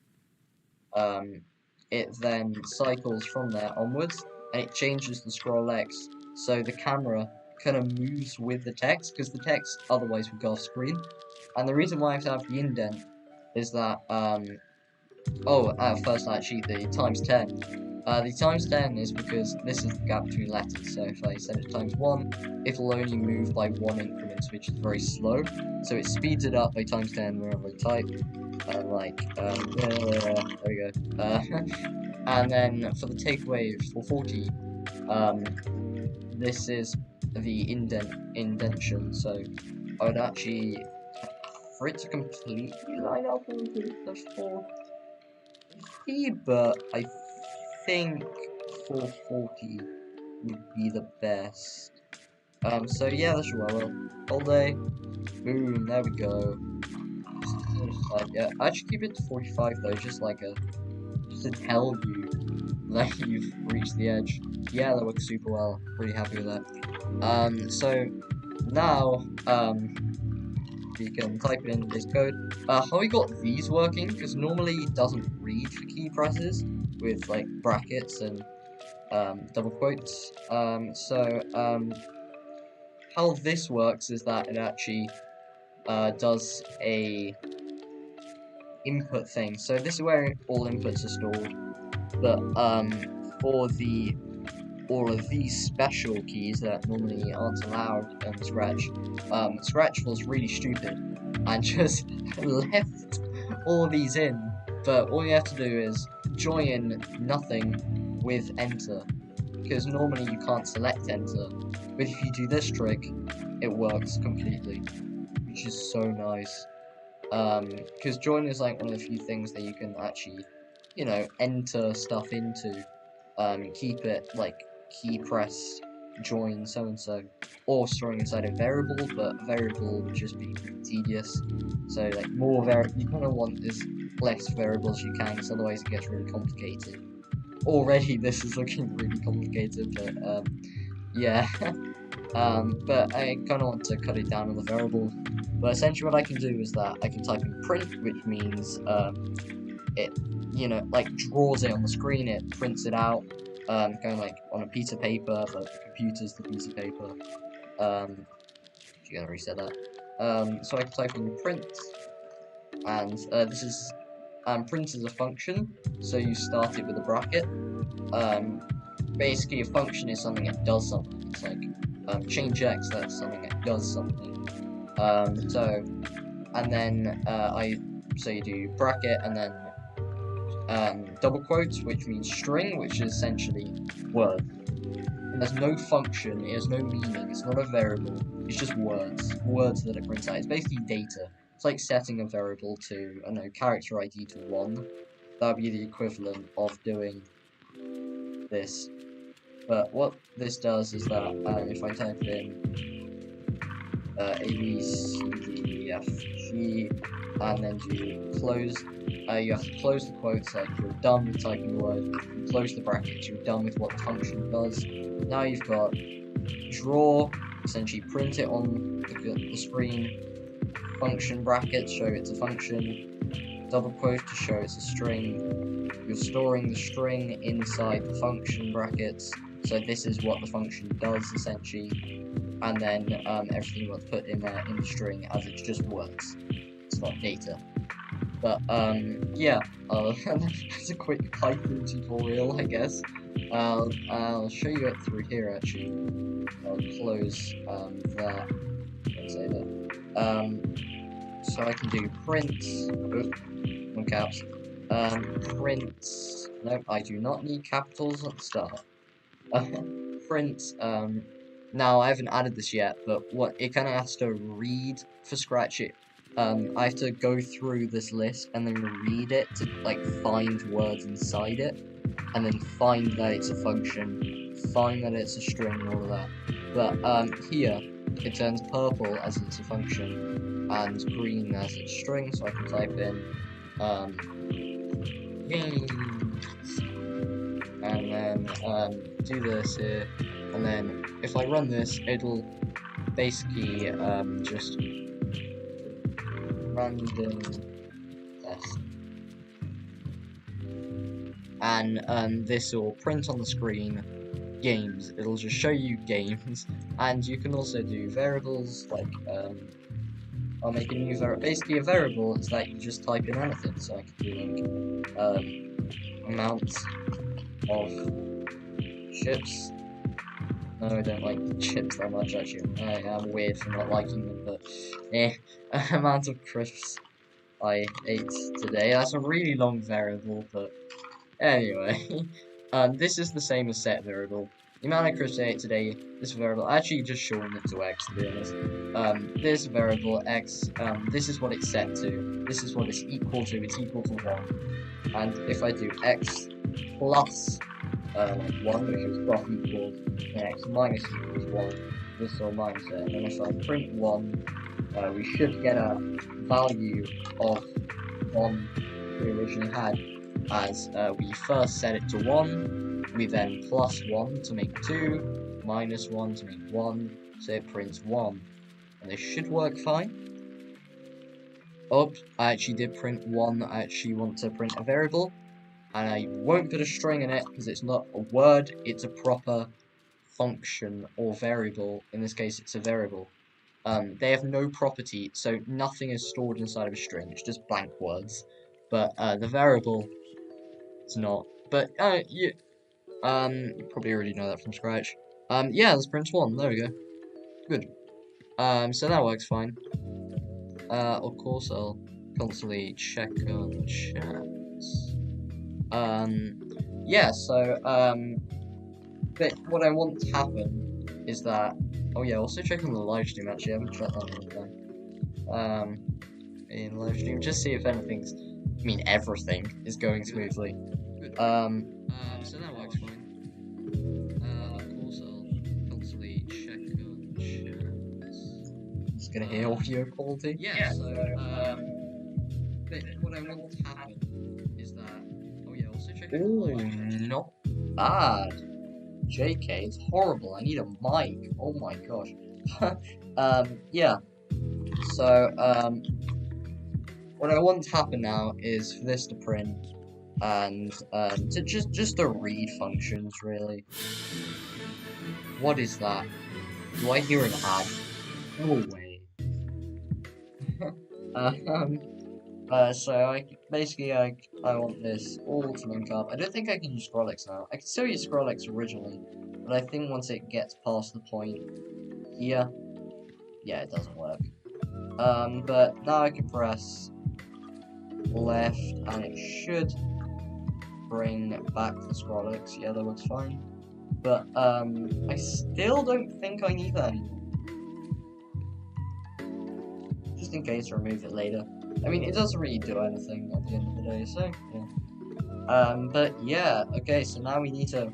it then cycles from there onwards, and it changes the scroll X, so the camera kind of moves with the text, because the text otherwise would go off screen. And the reason why I have to have the indent is that first actually the times 10. The times 10 is because this is the gap between letters. So if I set it times 1, it'll only move by 1 increments, which is very slow. So it speeds it up by times 10 whenever I type. There we go. And then for the takeaway for 40, this is the indentation. So I would actually, for it to completely line up with the 450, but I think 440 would be the best. So yeah, that's what I will. All day. Boom, there we go. Yeah, I should keep it to 45 though, just to tell you that you've reached the edge. Yeah, that works super well. Really happy with that. So now, you can type it in this code. How we got these working? Because normally it doesn't read for key presses with like brackets and double quotes. How this works is that it actually does a input thing. So this is where all inputs are stored. But for all of these special keys that normally aren't allowed in Scratch, Scratch was really stupid and just left all these in. But all you have to do is join nothing with enter, because normally you can't select enter. But if you do this trick, it works completely, which is so nice. Because join is like one of the few things that you can actually, enter stuff into. Keep it like key press join so and so, or storing inside a variable, but a variable would just be pretty tedious. So like you kind of want as less variables you can, because otherwise it gets really complicated. Already this is looking really complicated, but yeah. But I kind of want to cut it down on the variable. But essentially what I can do is that I can type in print, which means it, like draws it on the screen, it prints it out, kind of like on a piece of paper, but the computer's the piece of paper. You gotta reset that. So I can type in print, and this is, print is a function, so you start it with a bracket. Basically a function is something that does something. It's like change x, that's something that does something. And then so you do bracket and then double quotes, which means string, which is essentially word. And there's no function, it has no meaning, it's not a variable, it's just words that it prints out. It's basically data. It's like setting a variable to, I don't know, character ID to 1. That would be the equivalent of doing this. But what this does is that if I type in A, B, C, D, E, F, G, and then do close, you have to close the quotes, like you're done with typing the word, you close the brackets, you're done with what the function does. Now you've got draw, essentially print it on the screen, function brackets show it's a function, double quote to show it's a string, you're storing the string inside the function brackets, so this is what the function does essentially, and then everything you want to put in there in the string as it's just words, it's not data. But yeah, that's a quick Python tutorial, I guess. I'll show you it through here actually. I'll close that. Say that. So I can do print. On caps. Print. No, I do not need capitals at the start. Print. Now I haven't added this yet, but what it kind of has to read for Scratch it. I have to go through this list and then read it to like find words inside it, and then find that it's a function, find that it's a string, and all of that. But here it turns purple as it's a function and green as it's a string, so I can type in games, and then do this here, and then if I run this, it'll basically just random test, and this will print on the screen games. It'll just show you games, and you can also do variables like I'll make a new variable. Basically, a variable is that you just type in anything. So I could do like amount of chips. No, I don't like chips that much actually. I am weird for not liking them, but amount of crisps I ate today. That's a really long variable, but anyway. This is the same as set variable. The amount of crisps I ate today, this variable, I actually just shortened it to x to be honest. This variable x, this is what it's set to. This is what it's equal to. It's equal to 1. And if I do x plus 1, which is plus equals, then x minus equals 1, this will minus it. And then if I print 1, we should get a value of 1 we originally had, as we first set it to 1, we then plus 1 to make 2, minus 1 to make 1, so it prints 1. And this should work fine. Oops, I actually did print 1, I actually want to print a variable. And I won't put a string in it because it's not a word, it's a proper function or variable. In this case, it's a variable. They have no property, so nothing is stored inside of a string. It's just blank words. But the variable is not. But you probably already know that from scratch. Yeah, let's print 1. There we go. Good. So that works fine. Of course, I'll constantly check on chats. Yeah, so, but what I want to happen is that, oh yeah, also check on the live stream, actually, I haven't checked that in a long time. In live stream, just see if anything's, I mean, everything is going smoothly. So that works fine. Of course, I'll constantly check on chats. Just gonna hear audio quality? Yeah, so, but what I want to happen is that, oh yeah, also check out the not bad. JK, it's horrible. I need a mic. Oh my gosh. Yeah. So, what I want to happen now is for this to print, and to just the read functions really. What is that? Do I hear an ad? No way. So I want this all to link up. I don't think I can use Skrillex now. I can still use Skrillex originally, but I think once it gets past the point here, yeah, it doesn't work. But now I can press left, and it should bring back the Skrillex. Yeah, that looks fine. But I still don't think I need that anymore. Just in case, remove it later. I mean, it doesn't really do anything at the end of the day, so, yeah. But yeah, okay, so now we need to,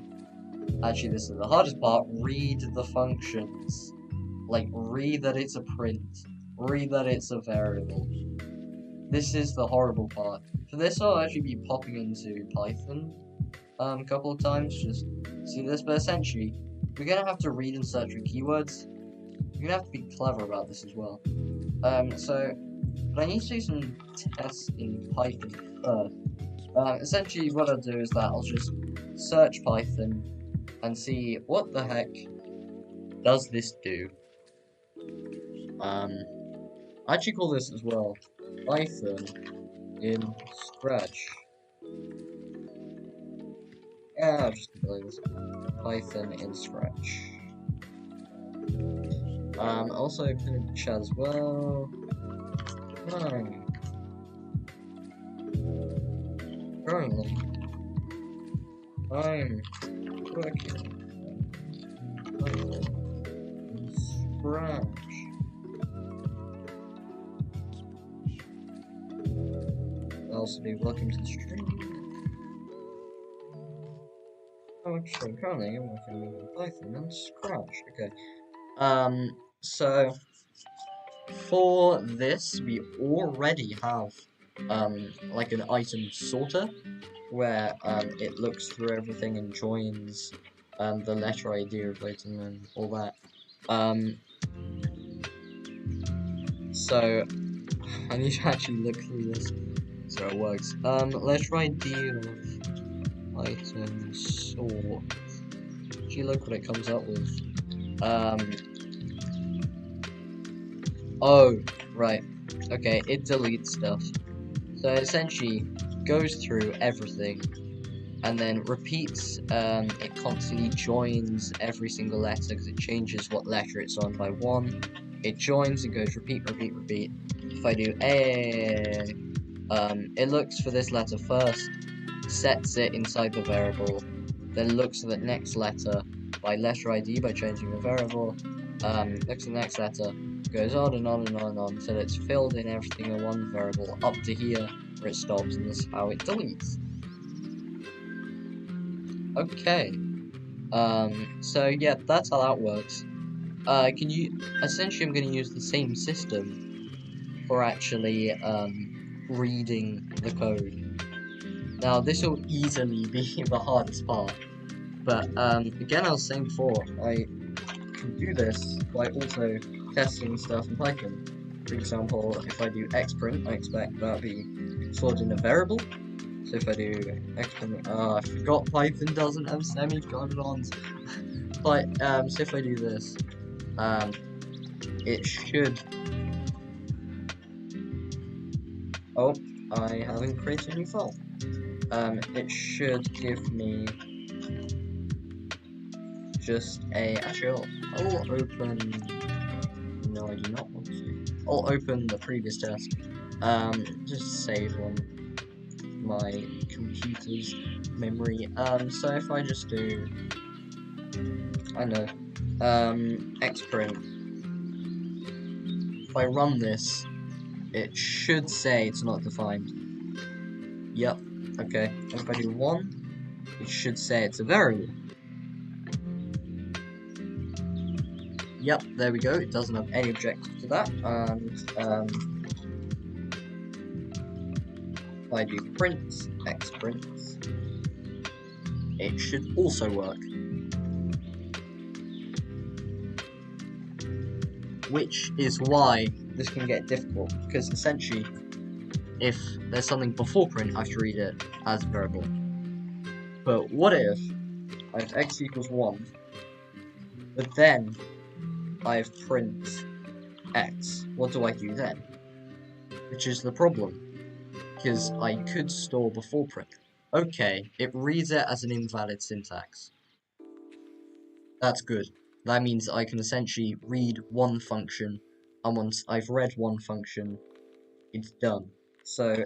actually this is the hardest part, read the functions. Like, read that it's a print. Read that it's a variable. This is the horrible part. For this, I'll actually be popping into Python a couple of times, just see this, but essentially, we're gonna have to read and search for keywords. You're gonna have to be clever about this as well. But I need to do some tests in Python first. Essentially, what I'll do is that I'll just search Python and see what the heck does this do. I actually call this as well Python in Scratch. Yeah, I'll just complete this. Python in Scratch. Also put in the chat as well. Currently, I'm working in Scratch. I'll also be welcome to the stream. Oh, actually, currently I'm working in Python and Scratch. Okay. So for this, we already have like an item sorter where it looks through everything and joins the letter ID of item and all that. So I need to actually look through this so it works. Letter ID of item sort. Actually, look what it comes up with. Oh, right. Okay, it deletes stuff. So it essentially goes through everything and then repeats, it constantly joins every single letter because it changes what letter it's on by one. It joins and goes repeat, repeat, repeat. If I do A, it looks for this letter first, sets it inside the variable, then looks for the next letter by letter ID by changing the variable, looks at the next letter, goes on and on and on and on until it's filled in everything in one variable up to here where it stops, and this is how it deletes. Okay. So yeah, that's how that works. Essentially I'm gonna use the same system for actually, reading the code. Now this will easily be the hardest part, but, again, I was saying before, I can do this by also testing stuff in Python. For example, if I do xprint, I expect that to be stored in a variable. So if I do xprint, I forgot Python doesn't have semicolons. But, so if I do this, it should... Oh, I haven't created a new file. It should give me just a... Actually, I'll open... No, I do not want to. I'll open the previous test. Just save on my computer's memory. So if I just do... I know. Xprint. If I run this, it should say it's not defined. Yep. Okay. And if I do 1, it should say it's a variable. Yep, there we go. It doesn't have any objective to that. And if I do print, xprint, it should also work. Which is why this can get difficult, because essentially, if there's something before print, I have to read it as a variable. But what if I have x equals 1, but then I have print x? What do I do then? Which is the problem, because I could store before print. Okay, it reads it as an invalid syntax. That's good. That means I can essentially read one function, and once I've read one function, it's done. So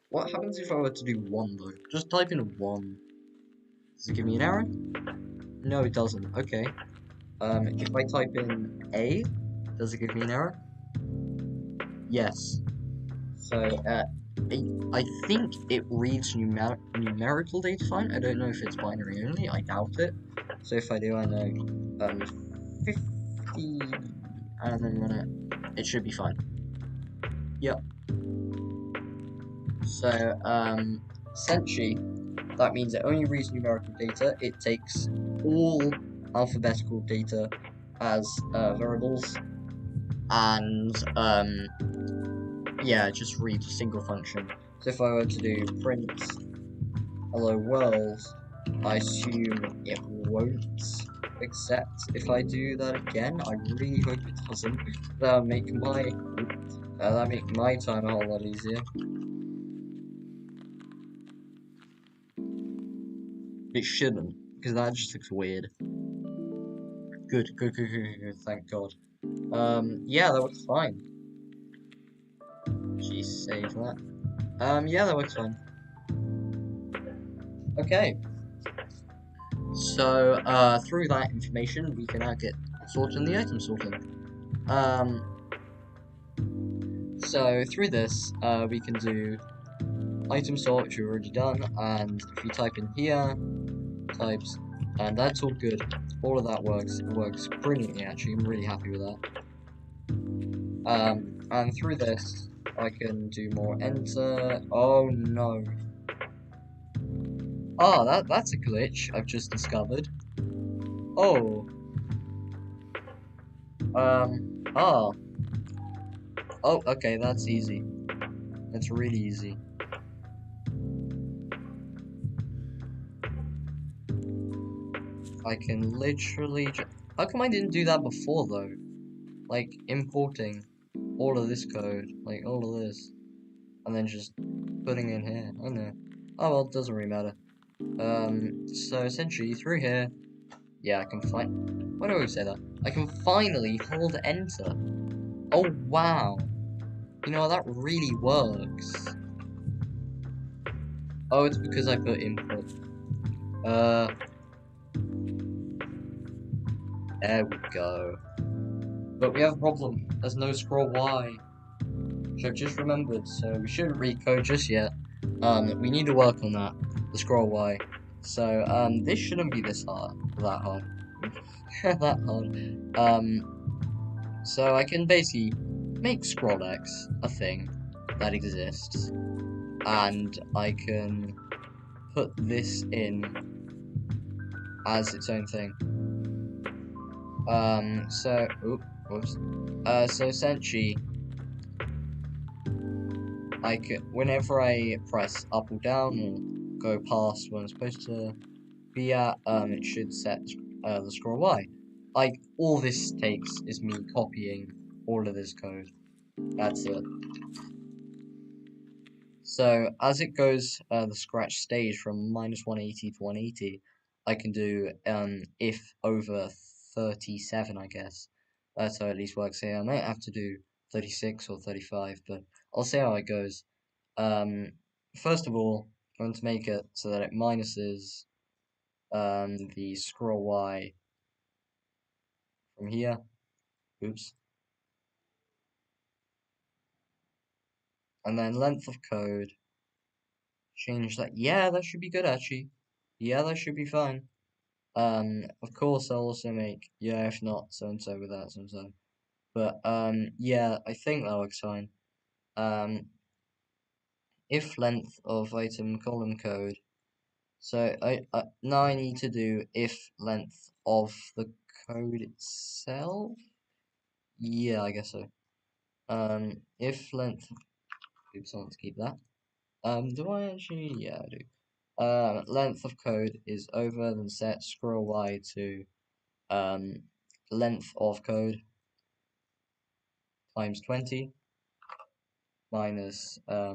what happens if I were to do 1 though? Just type in 1. Does it give me an error? No, it doesn't. Okay. If I type in A, does it give me an error? Yes. So, I think it reads numerical data fine. I don't know if it's binary only. I doubt it. So if I do, I know, 50, and then run it, it should be fine. Yep. So, essentially, that means it only reads numerical data. It takes all alphabetical data as variables, and yeah, it just reads a single function. So if I were to do print hello world, I assume it won't accept. If I do that again, I really hope it doesn't. That'll make my time a whole lot easier. It shouldn't, because that just looks weird. Good, good, good, good, good, thank God. Yeah, that works fine. Jeez, save that. Yeah, that works fine. Okay. So, through that information, we can now get sorted in the item sorting. So through this, we can do item sort, which we've already done, and if you type in here, types, and that's all good. All of that works. It works brilliantly, actually. I'm really happy with that. And through this, I can do more enter. Oh no. Oh, that's a glitch I've just discovered. Oh. Oh. Oh, okay, that's easy. That's really easy. I can literally How come I didn't do that before, though? Like, importing. all of this code, like all of this, and then just putting in here. I don't know. Oh well, it doesn't really matter. So essentially through here, yeah, I can find. Why do I always say that? I can finally hold enter. Oh wow! You know that really works. Oh, it's because I put input. Uh, there we go. But we have a problem. There's no scroll Y, which I've just remembered, so we shouldn't recode just yet. We need to work on that, the scroll Y. So, this shouldn't be this hard, that hard, that hard. So I can basically make scroll X a thing that exists, and I can put this in as its own thing. Whoops. So essentially, whenever I press up or down or go past where I'm supposed to be at, it should set the scroll Y. Like, all this takes is me copying all of this code. That's it. So, as it goes, the scratch stage from -180 to 180, I can do if over 37, I guess. That's how it at least works here. I might have to do 36 or 35, but I'll see how it goes. Um, First of all, I'm going to make it so that it minuses the scroll Y from here. Oops. And then length of code. Change that. Yeah, that should be good actually. Yeah, that should be fine. Of course I'll also make, yeah, if not, so and so with that, so and so. But, yeah, I think that looks fine. Um, if length of item column code. So now I need to do if length of the code itself. Yeah, I guess so. If length. Oops, I want to keep that. Do I actually? Yeah, I do. Length of code is over, then set scroll Y to um length of code times 20 minus I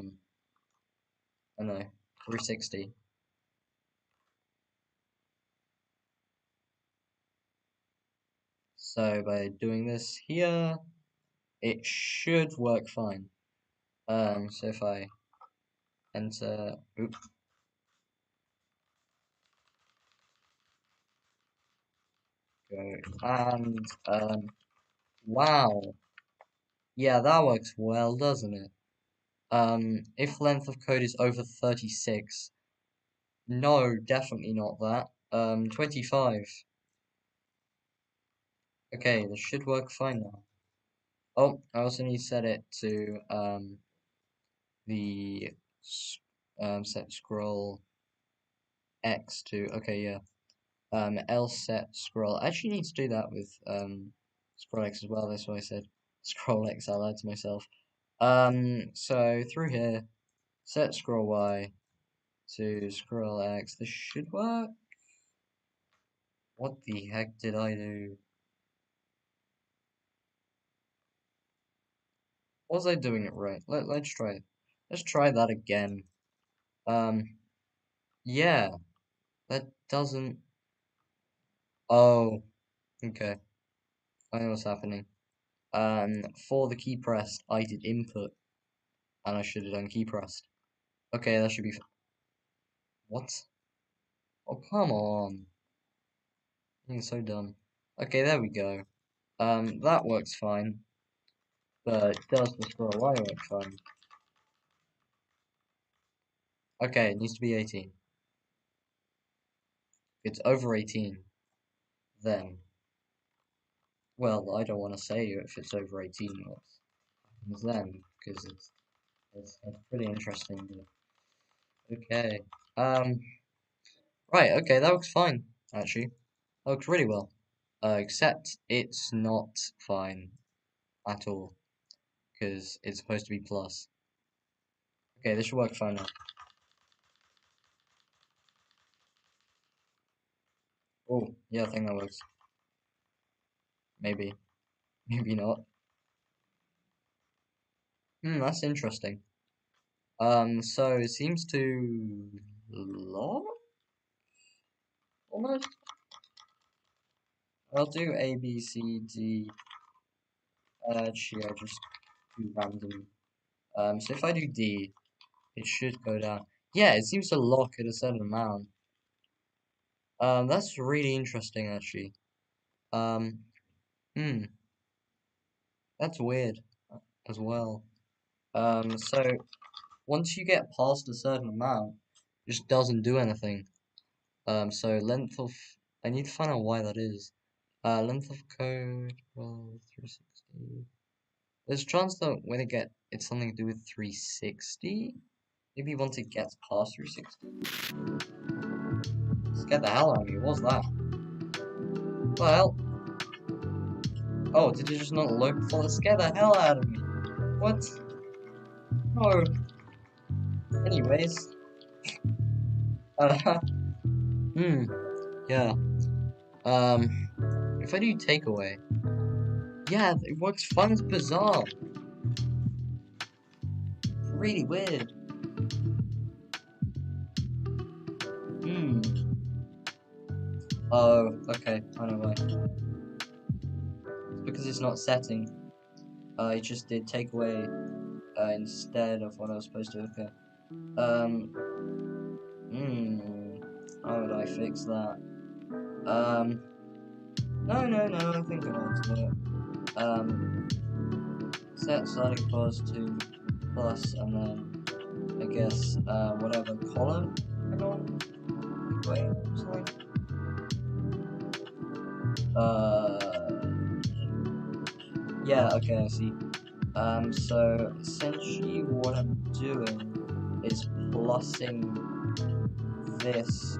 don't know, 360. So by doing this here, it should work fine. So if I enter, oops, go, and wow, yeah, that works well, doesn't it? If length of code is over 36, no, definitely not that. 25. Okay, this should work fine now. Oh, I also need to set it to the set scroll X to, okay, yeah. Else set scroll. I actually need to do that with scroll X as well. That's why I said scroll X. I lied to myself. So through here, set scroll Y to scroll X. This should work. What the heck did I do? Was I doing it right? Let's try it. Let's try that again. Um, yeah, that doesn't. Oh, okay. I know what's happening. For the key pressed, I did input, and I should have done key pressed. Okay, that should be. What? Oh, come on. Being so dumb. Okay, there we go. That works fine, but does the scroll Y work fine? Okay, it needs to be 18. If it's over 18, then, well, I don't want to say if it's over 18 what happens then, because it's pretty interesting. Okay. Um, right, okay, that looks fine, actually. That looks really well. Except it's not fine at all, because it's supposed to be plus. Okay, this should work fine now. Oh, yeah, I think that works. Maybe. Maybe not. That's interesting. So it seems to lock almost. I'll do A, B, C, D. Actually, I just do random. So if I do D, it should go down. Yeah, it seems to lock at a certain amount. That's really interesting, actually. Um, hmm, that's weird as well. So once you get past a certain amount, it just doesn't do anything. So length of, I need to find out why that is. Length of code, well, 360. There's a chance that when it's something to do with 360. Maybe once it gets past 360. Scared the hell out of me. What's that? Well, oh, did it just not load before? That scared the hell out of me. What? No. Anyways. Uh, yeah. If I do takeaway, yeah, it works fun. It's bizarre. Really weird. Hmm. Oh, okay. I know why. It's because it's not setting. I just did takeaway instead of what I was supposed to. Okay. Um. Hmm. How would I fix that? Um. No. I think I know how to do it. Set starting pause to plus, and then I guess whatever column I want. Wait, something. Yeah, okay, I see. So essentially what I'm doing is plussing this,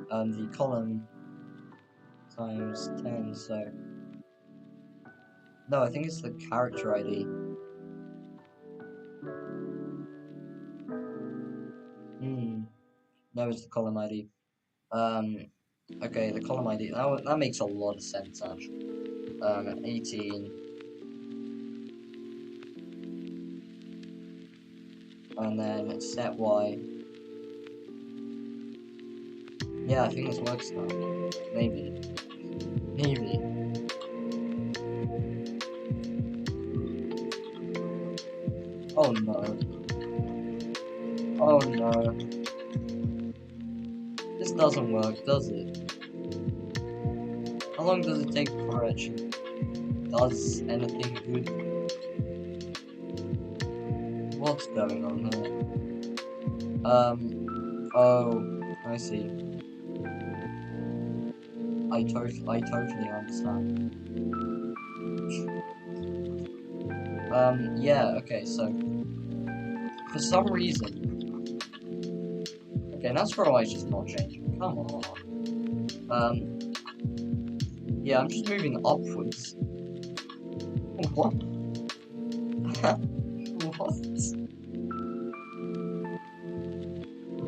the column times 10, so... No, I think it's the character ID. No, it's the column ID. Okay, the column ID, that makes a lot of sense, actually. 18, and then set Y. Yeah, I think this works now. Maybe. Maybe. Oh no. Oh no. This doesn't work, does it? How long does it take before it actually does anything good? What's going on here? Oh, I see. I totally understand. Yeah, okay, so, for some reason, okay, now scroll is just not changing, come on. Yeah, I'm just moving upwards. What? What?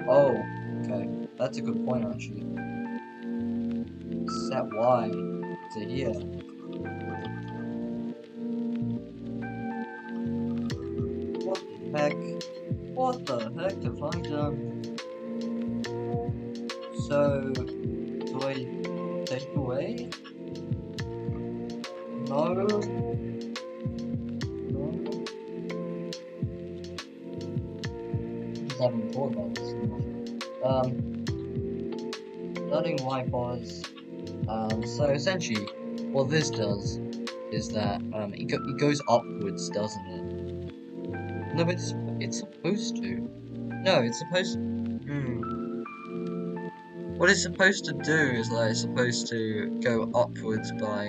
Oh, okay, that's a good point, actually. Set Y to here. What the heck? What the heck have I done? So, do I take away? No. No. Just haven't thought about this enough. Starting Y pause. So essentially, what this does is that it goes upwards, doesn't it? No, but it's supposed to. No, it's supposed. What it's supposed to do is like it's supposed to go upwards by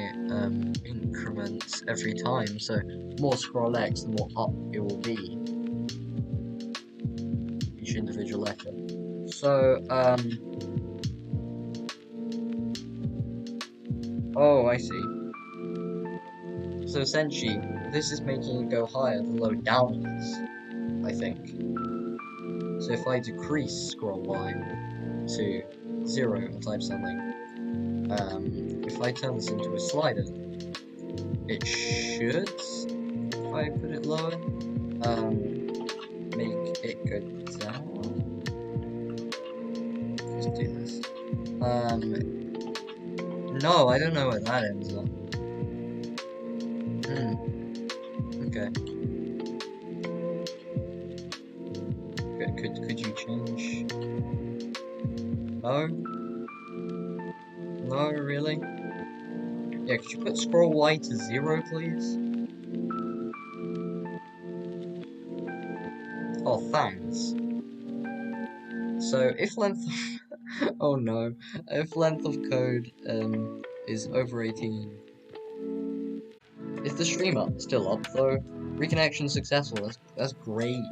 increments every time. So more scroll X, the more up it will be each individual letter. So oh, I see. So essentially, this is making it go higher the lower downwards, I think. So if I decrease scroll Y to 0 or type something, if I turn this into a slider, it should, if I put it lower. make it go down. Let's do this. No, I don't know where that ends up. Okay. Could you change? No? No, really? Yeah, could you put scroll Y to 0, please? Oh, thanks. So, if length of oh no. If length of code is over 18. Is the stream still up though? Reconnection successful. That's great.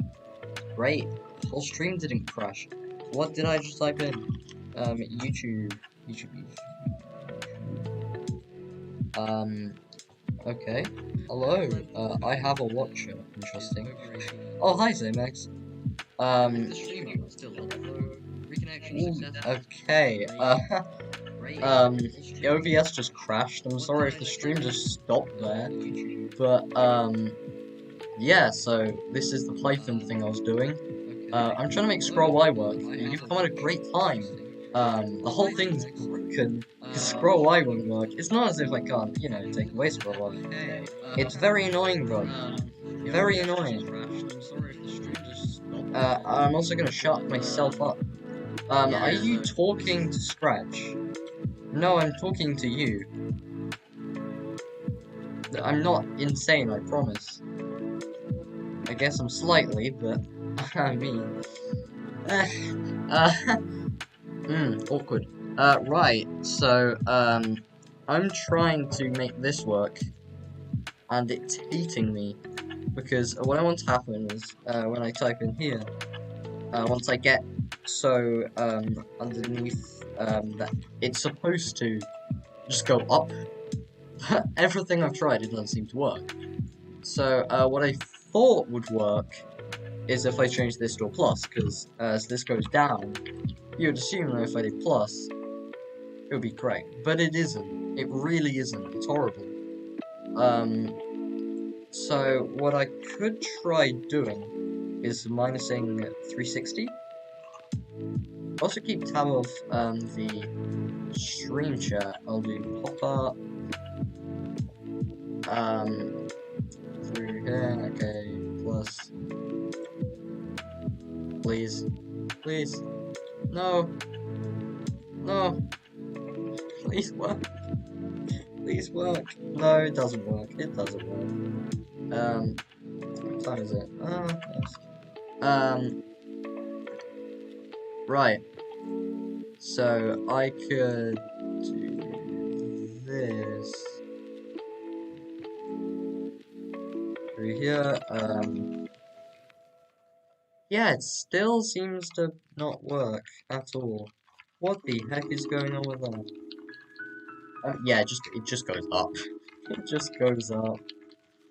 Great. Whole stream didn't crash. What did I just type in? YouTube. Okay. Hello. I have a watcher. Interesting. Oh, hi, Zamex. Okay. The OBS just crashed. I'm sorry if the stream just stopped there. But, yeah, so this is the Python thing I was doing. I'm trying to make scroll Y work. You've come at a great time. The whole thing's broken because scroll Y won't work. It's not as if I can't, you know, take away scroll Y. It's very annoying though. Very annoying. I'm also gonna shut myself up. Are you talking to Scratch? No, I'm talking to you. I'm not insane, I promise. I guess I'm slightly, but I mean, awkward. Right. So, I'm trying to make this work, and it's hating me because what I want to happen is when I type in here, once I get underneath that it's supposed to just go up. But everything I've tried, it doesn't seem to work. So what I thought would work is if I change this to a plus, because as this goes down, you would assume that if I did plus, it would be correct. But it isn't. It really isn't. It's horrible. So what I could try doing is minusing 360. Also keep tab of the stream chat. I'll do pop up through here. Okay, plus. Please, please, no, no, please work, please work. No, it doesn't work. It doesn't work. What time is it? Yes. Right. So I could do this through here. Yeah, it still seems to not work at all. What the heck is going on with that? Yeah, it just goes up. It just goes up.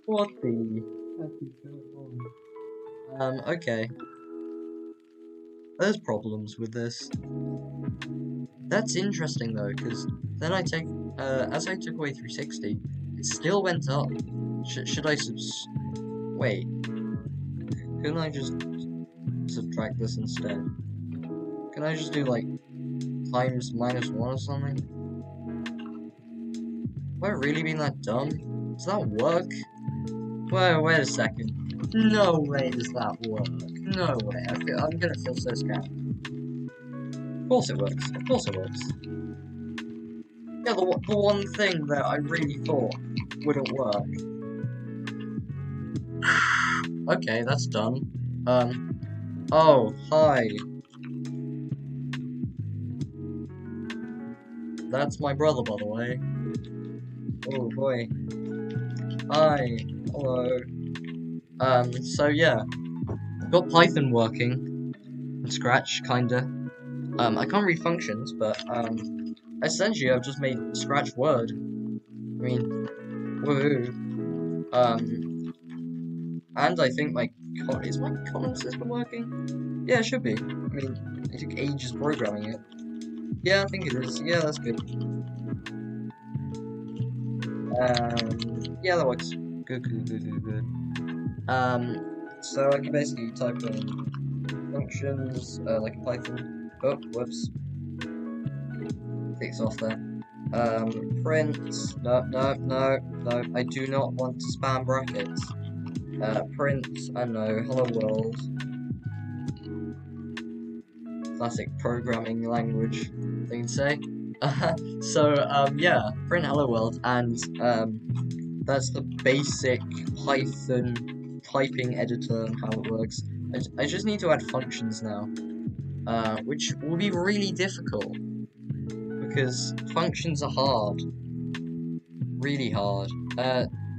What the heck is going on? Okay. There's problems with this. That's interesting though, because then as I took away 360, it still went up. Should I wait, couldn't I just subtract this instead? Can I just do like times -1 or something? Have I really been that dumb? Does that work? Wait a second. No way does that work. No way. I'm gonna feel so scared. Of course it works. Of course it works. Yeah, the one thing that I really thought wouldn't work. Okay, that's done. Oh, hi. That's my brother, by the way. Oh boy. Hi. Hello. So yeah. Got Python working in Scratch, kinda. I can't read functions, but, essentially I've just made Scratch Word. I mean, woohoo. And I think is my comment system working? Yeah, it should be. I mean, it took ages programming it. Yeah, I think it is. Yeah, that's good. Yeah, that works. Good. So I can basically type in functions like Python. Oh, whoops, takes off there. Print. No. I do not want to spam brackets. Print. I don't know. Hello world. Classic programming language thing to say. Yeah, print hello world, and that's the basic Python typing editor and how it works. I just need to add functions now, which will be really difficult because functions are hard, really hard.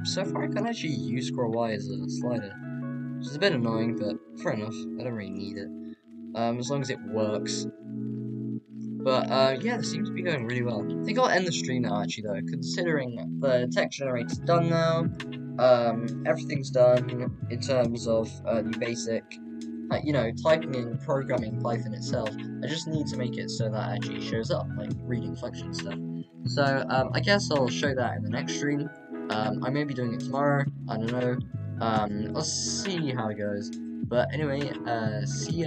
So far I can't actually use scroll Y as a slider, which is a bit annoying, but fair enough. I don't really need it. As long as it works. But yeah, this seems to be going really well. I think I'll end the stream now, actually, though, considering the text generator's done now. Everything's done in terms of the basic, typing in programming Python itself. I just need to make it so that actually shows up, like reading function stuff. So I guess I'll show that in the next stream. I may be doing it tomorrow. I don't know. I'll see how it goes. But anyway, see ya.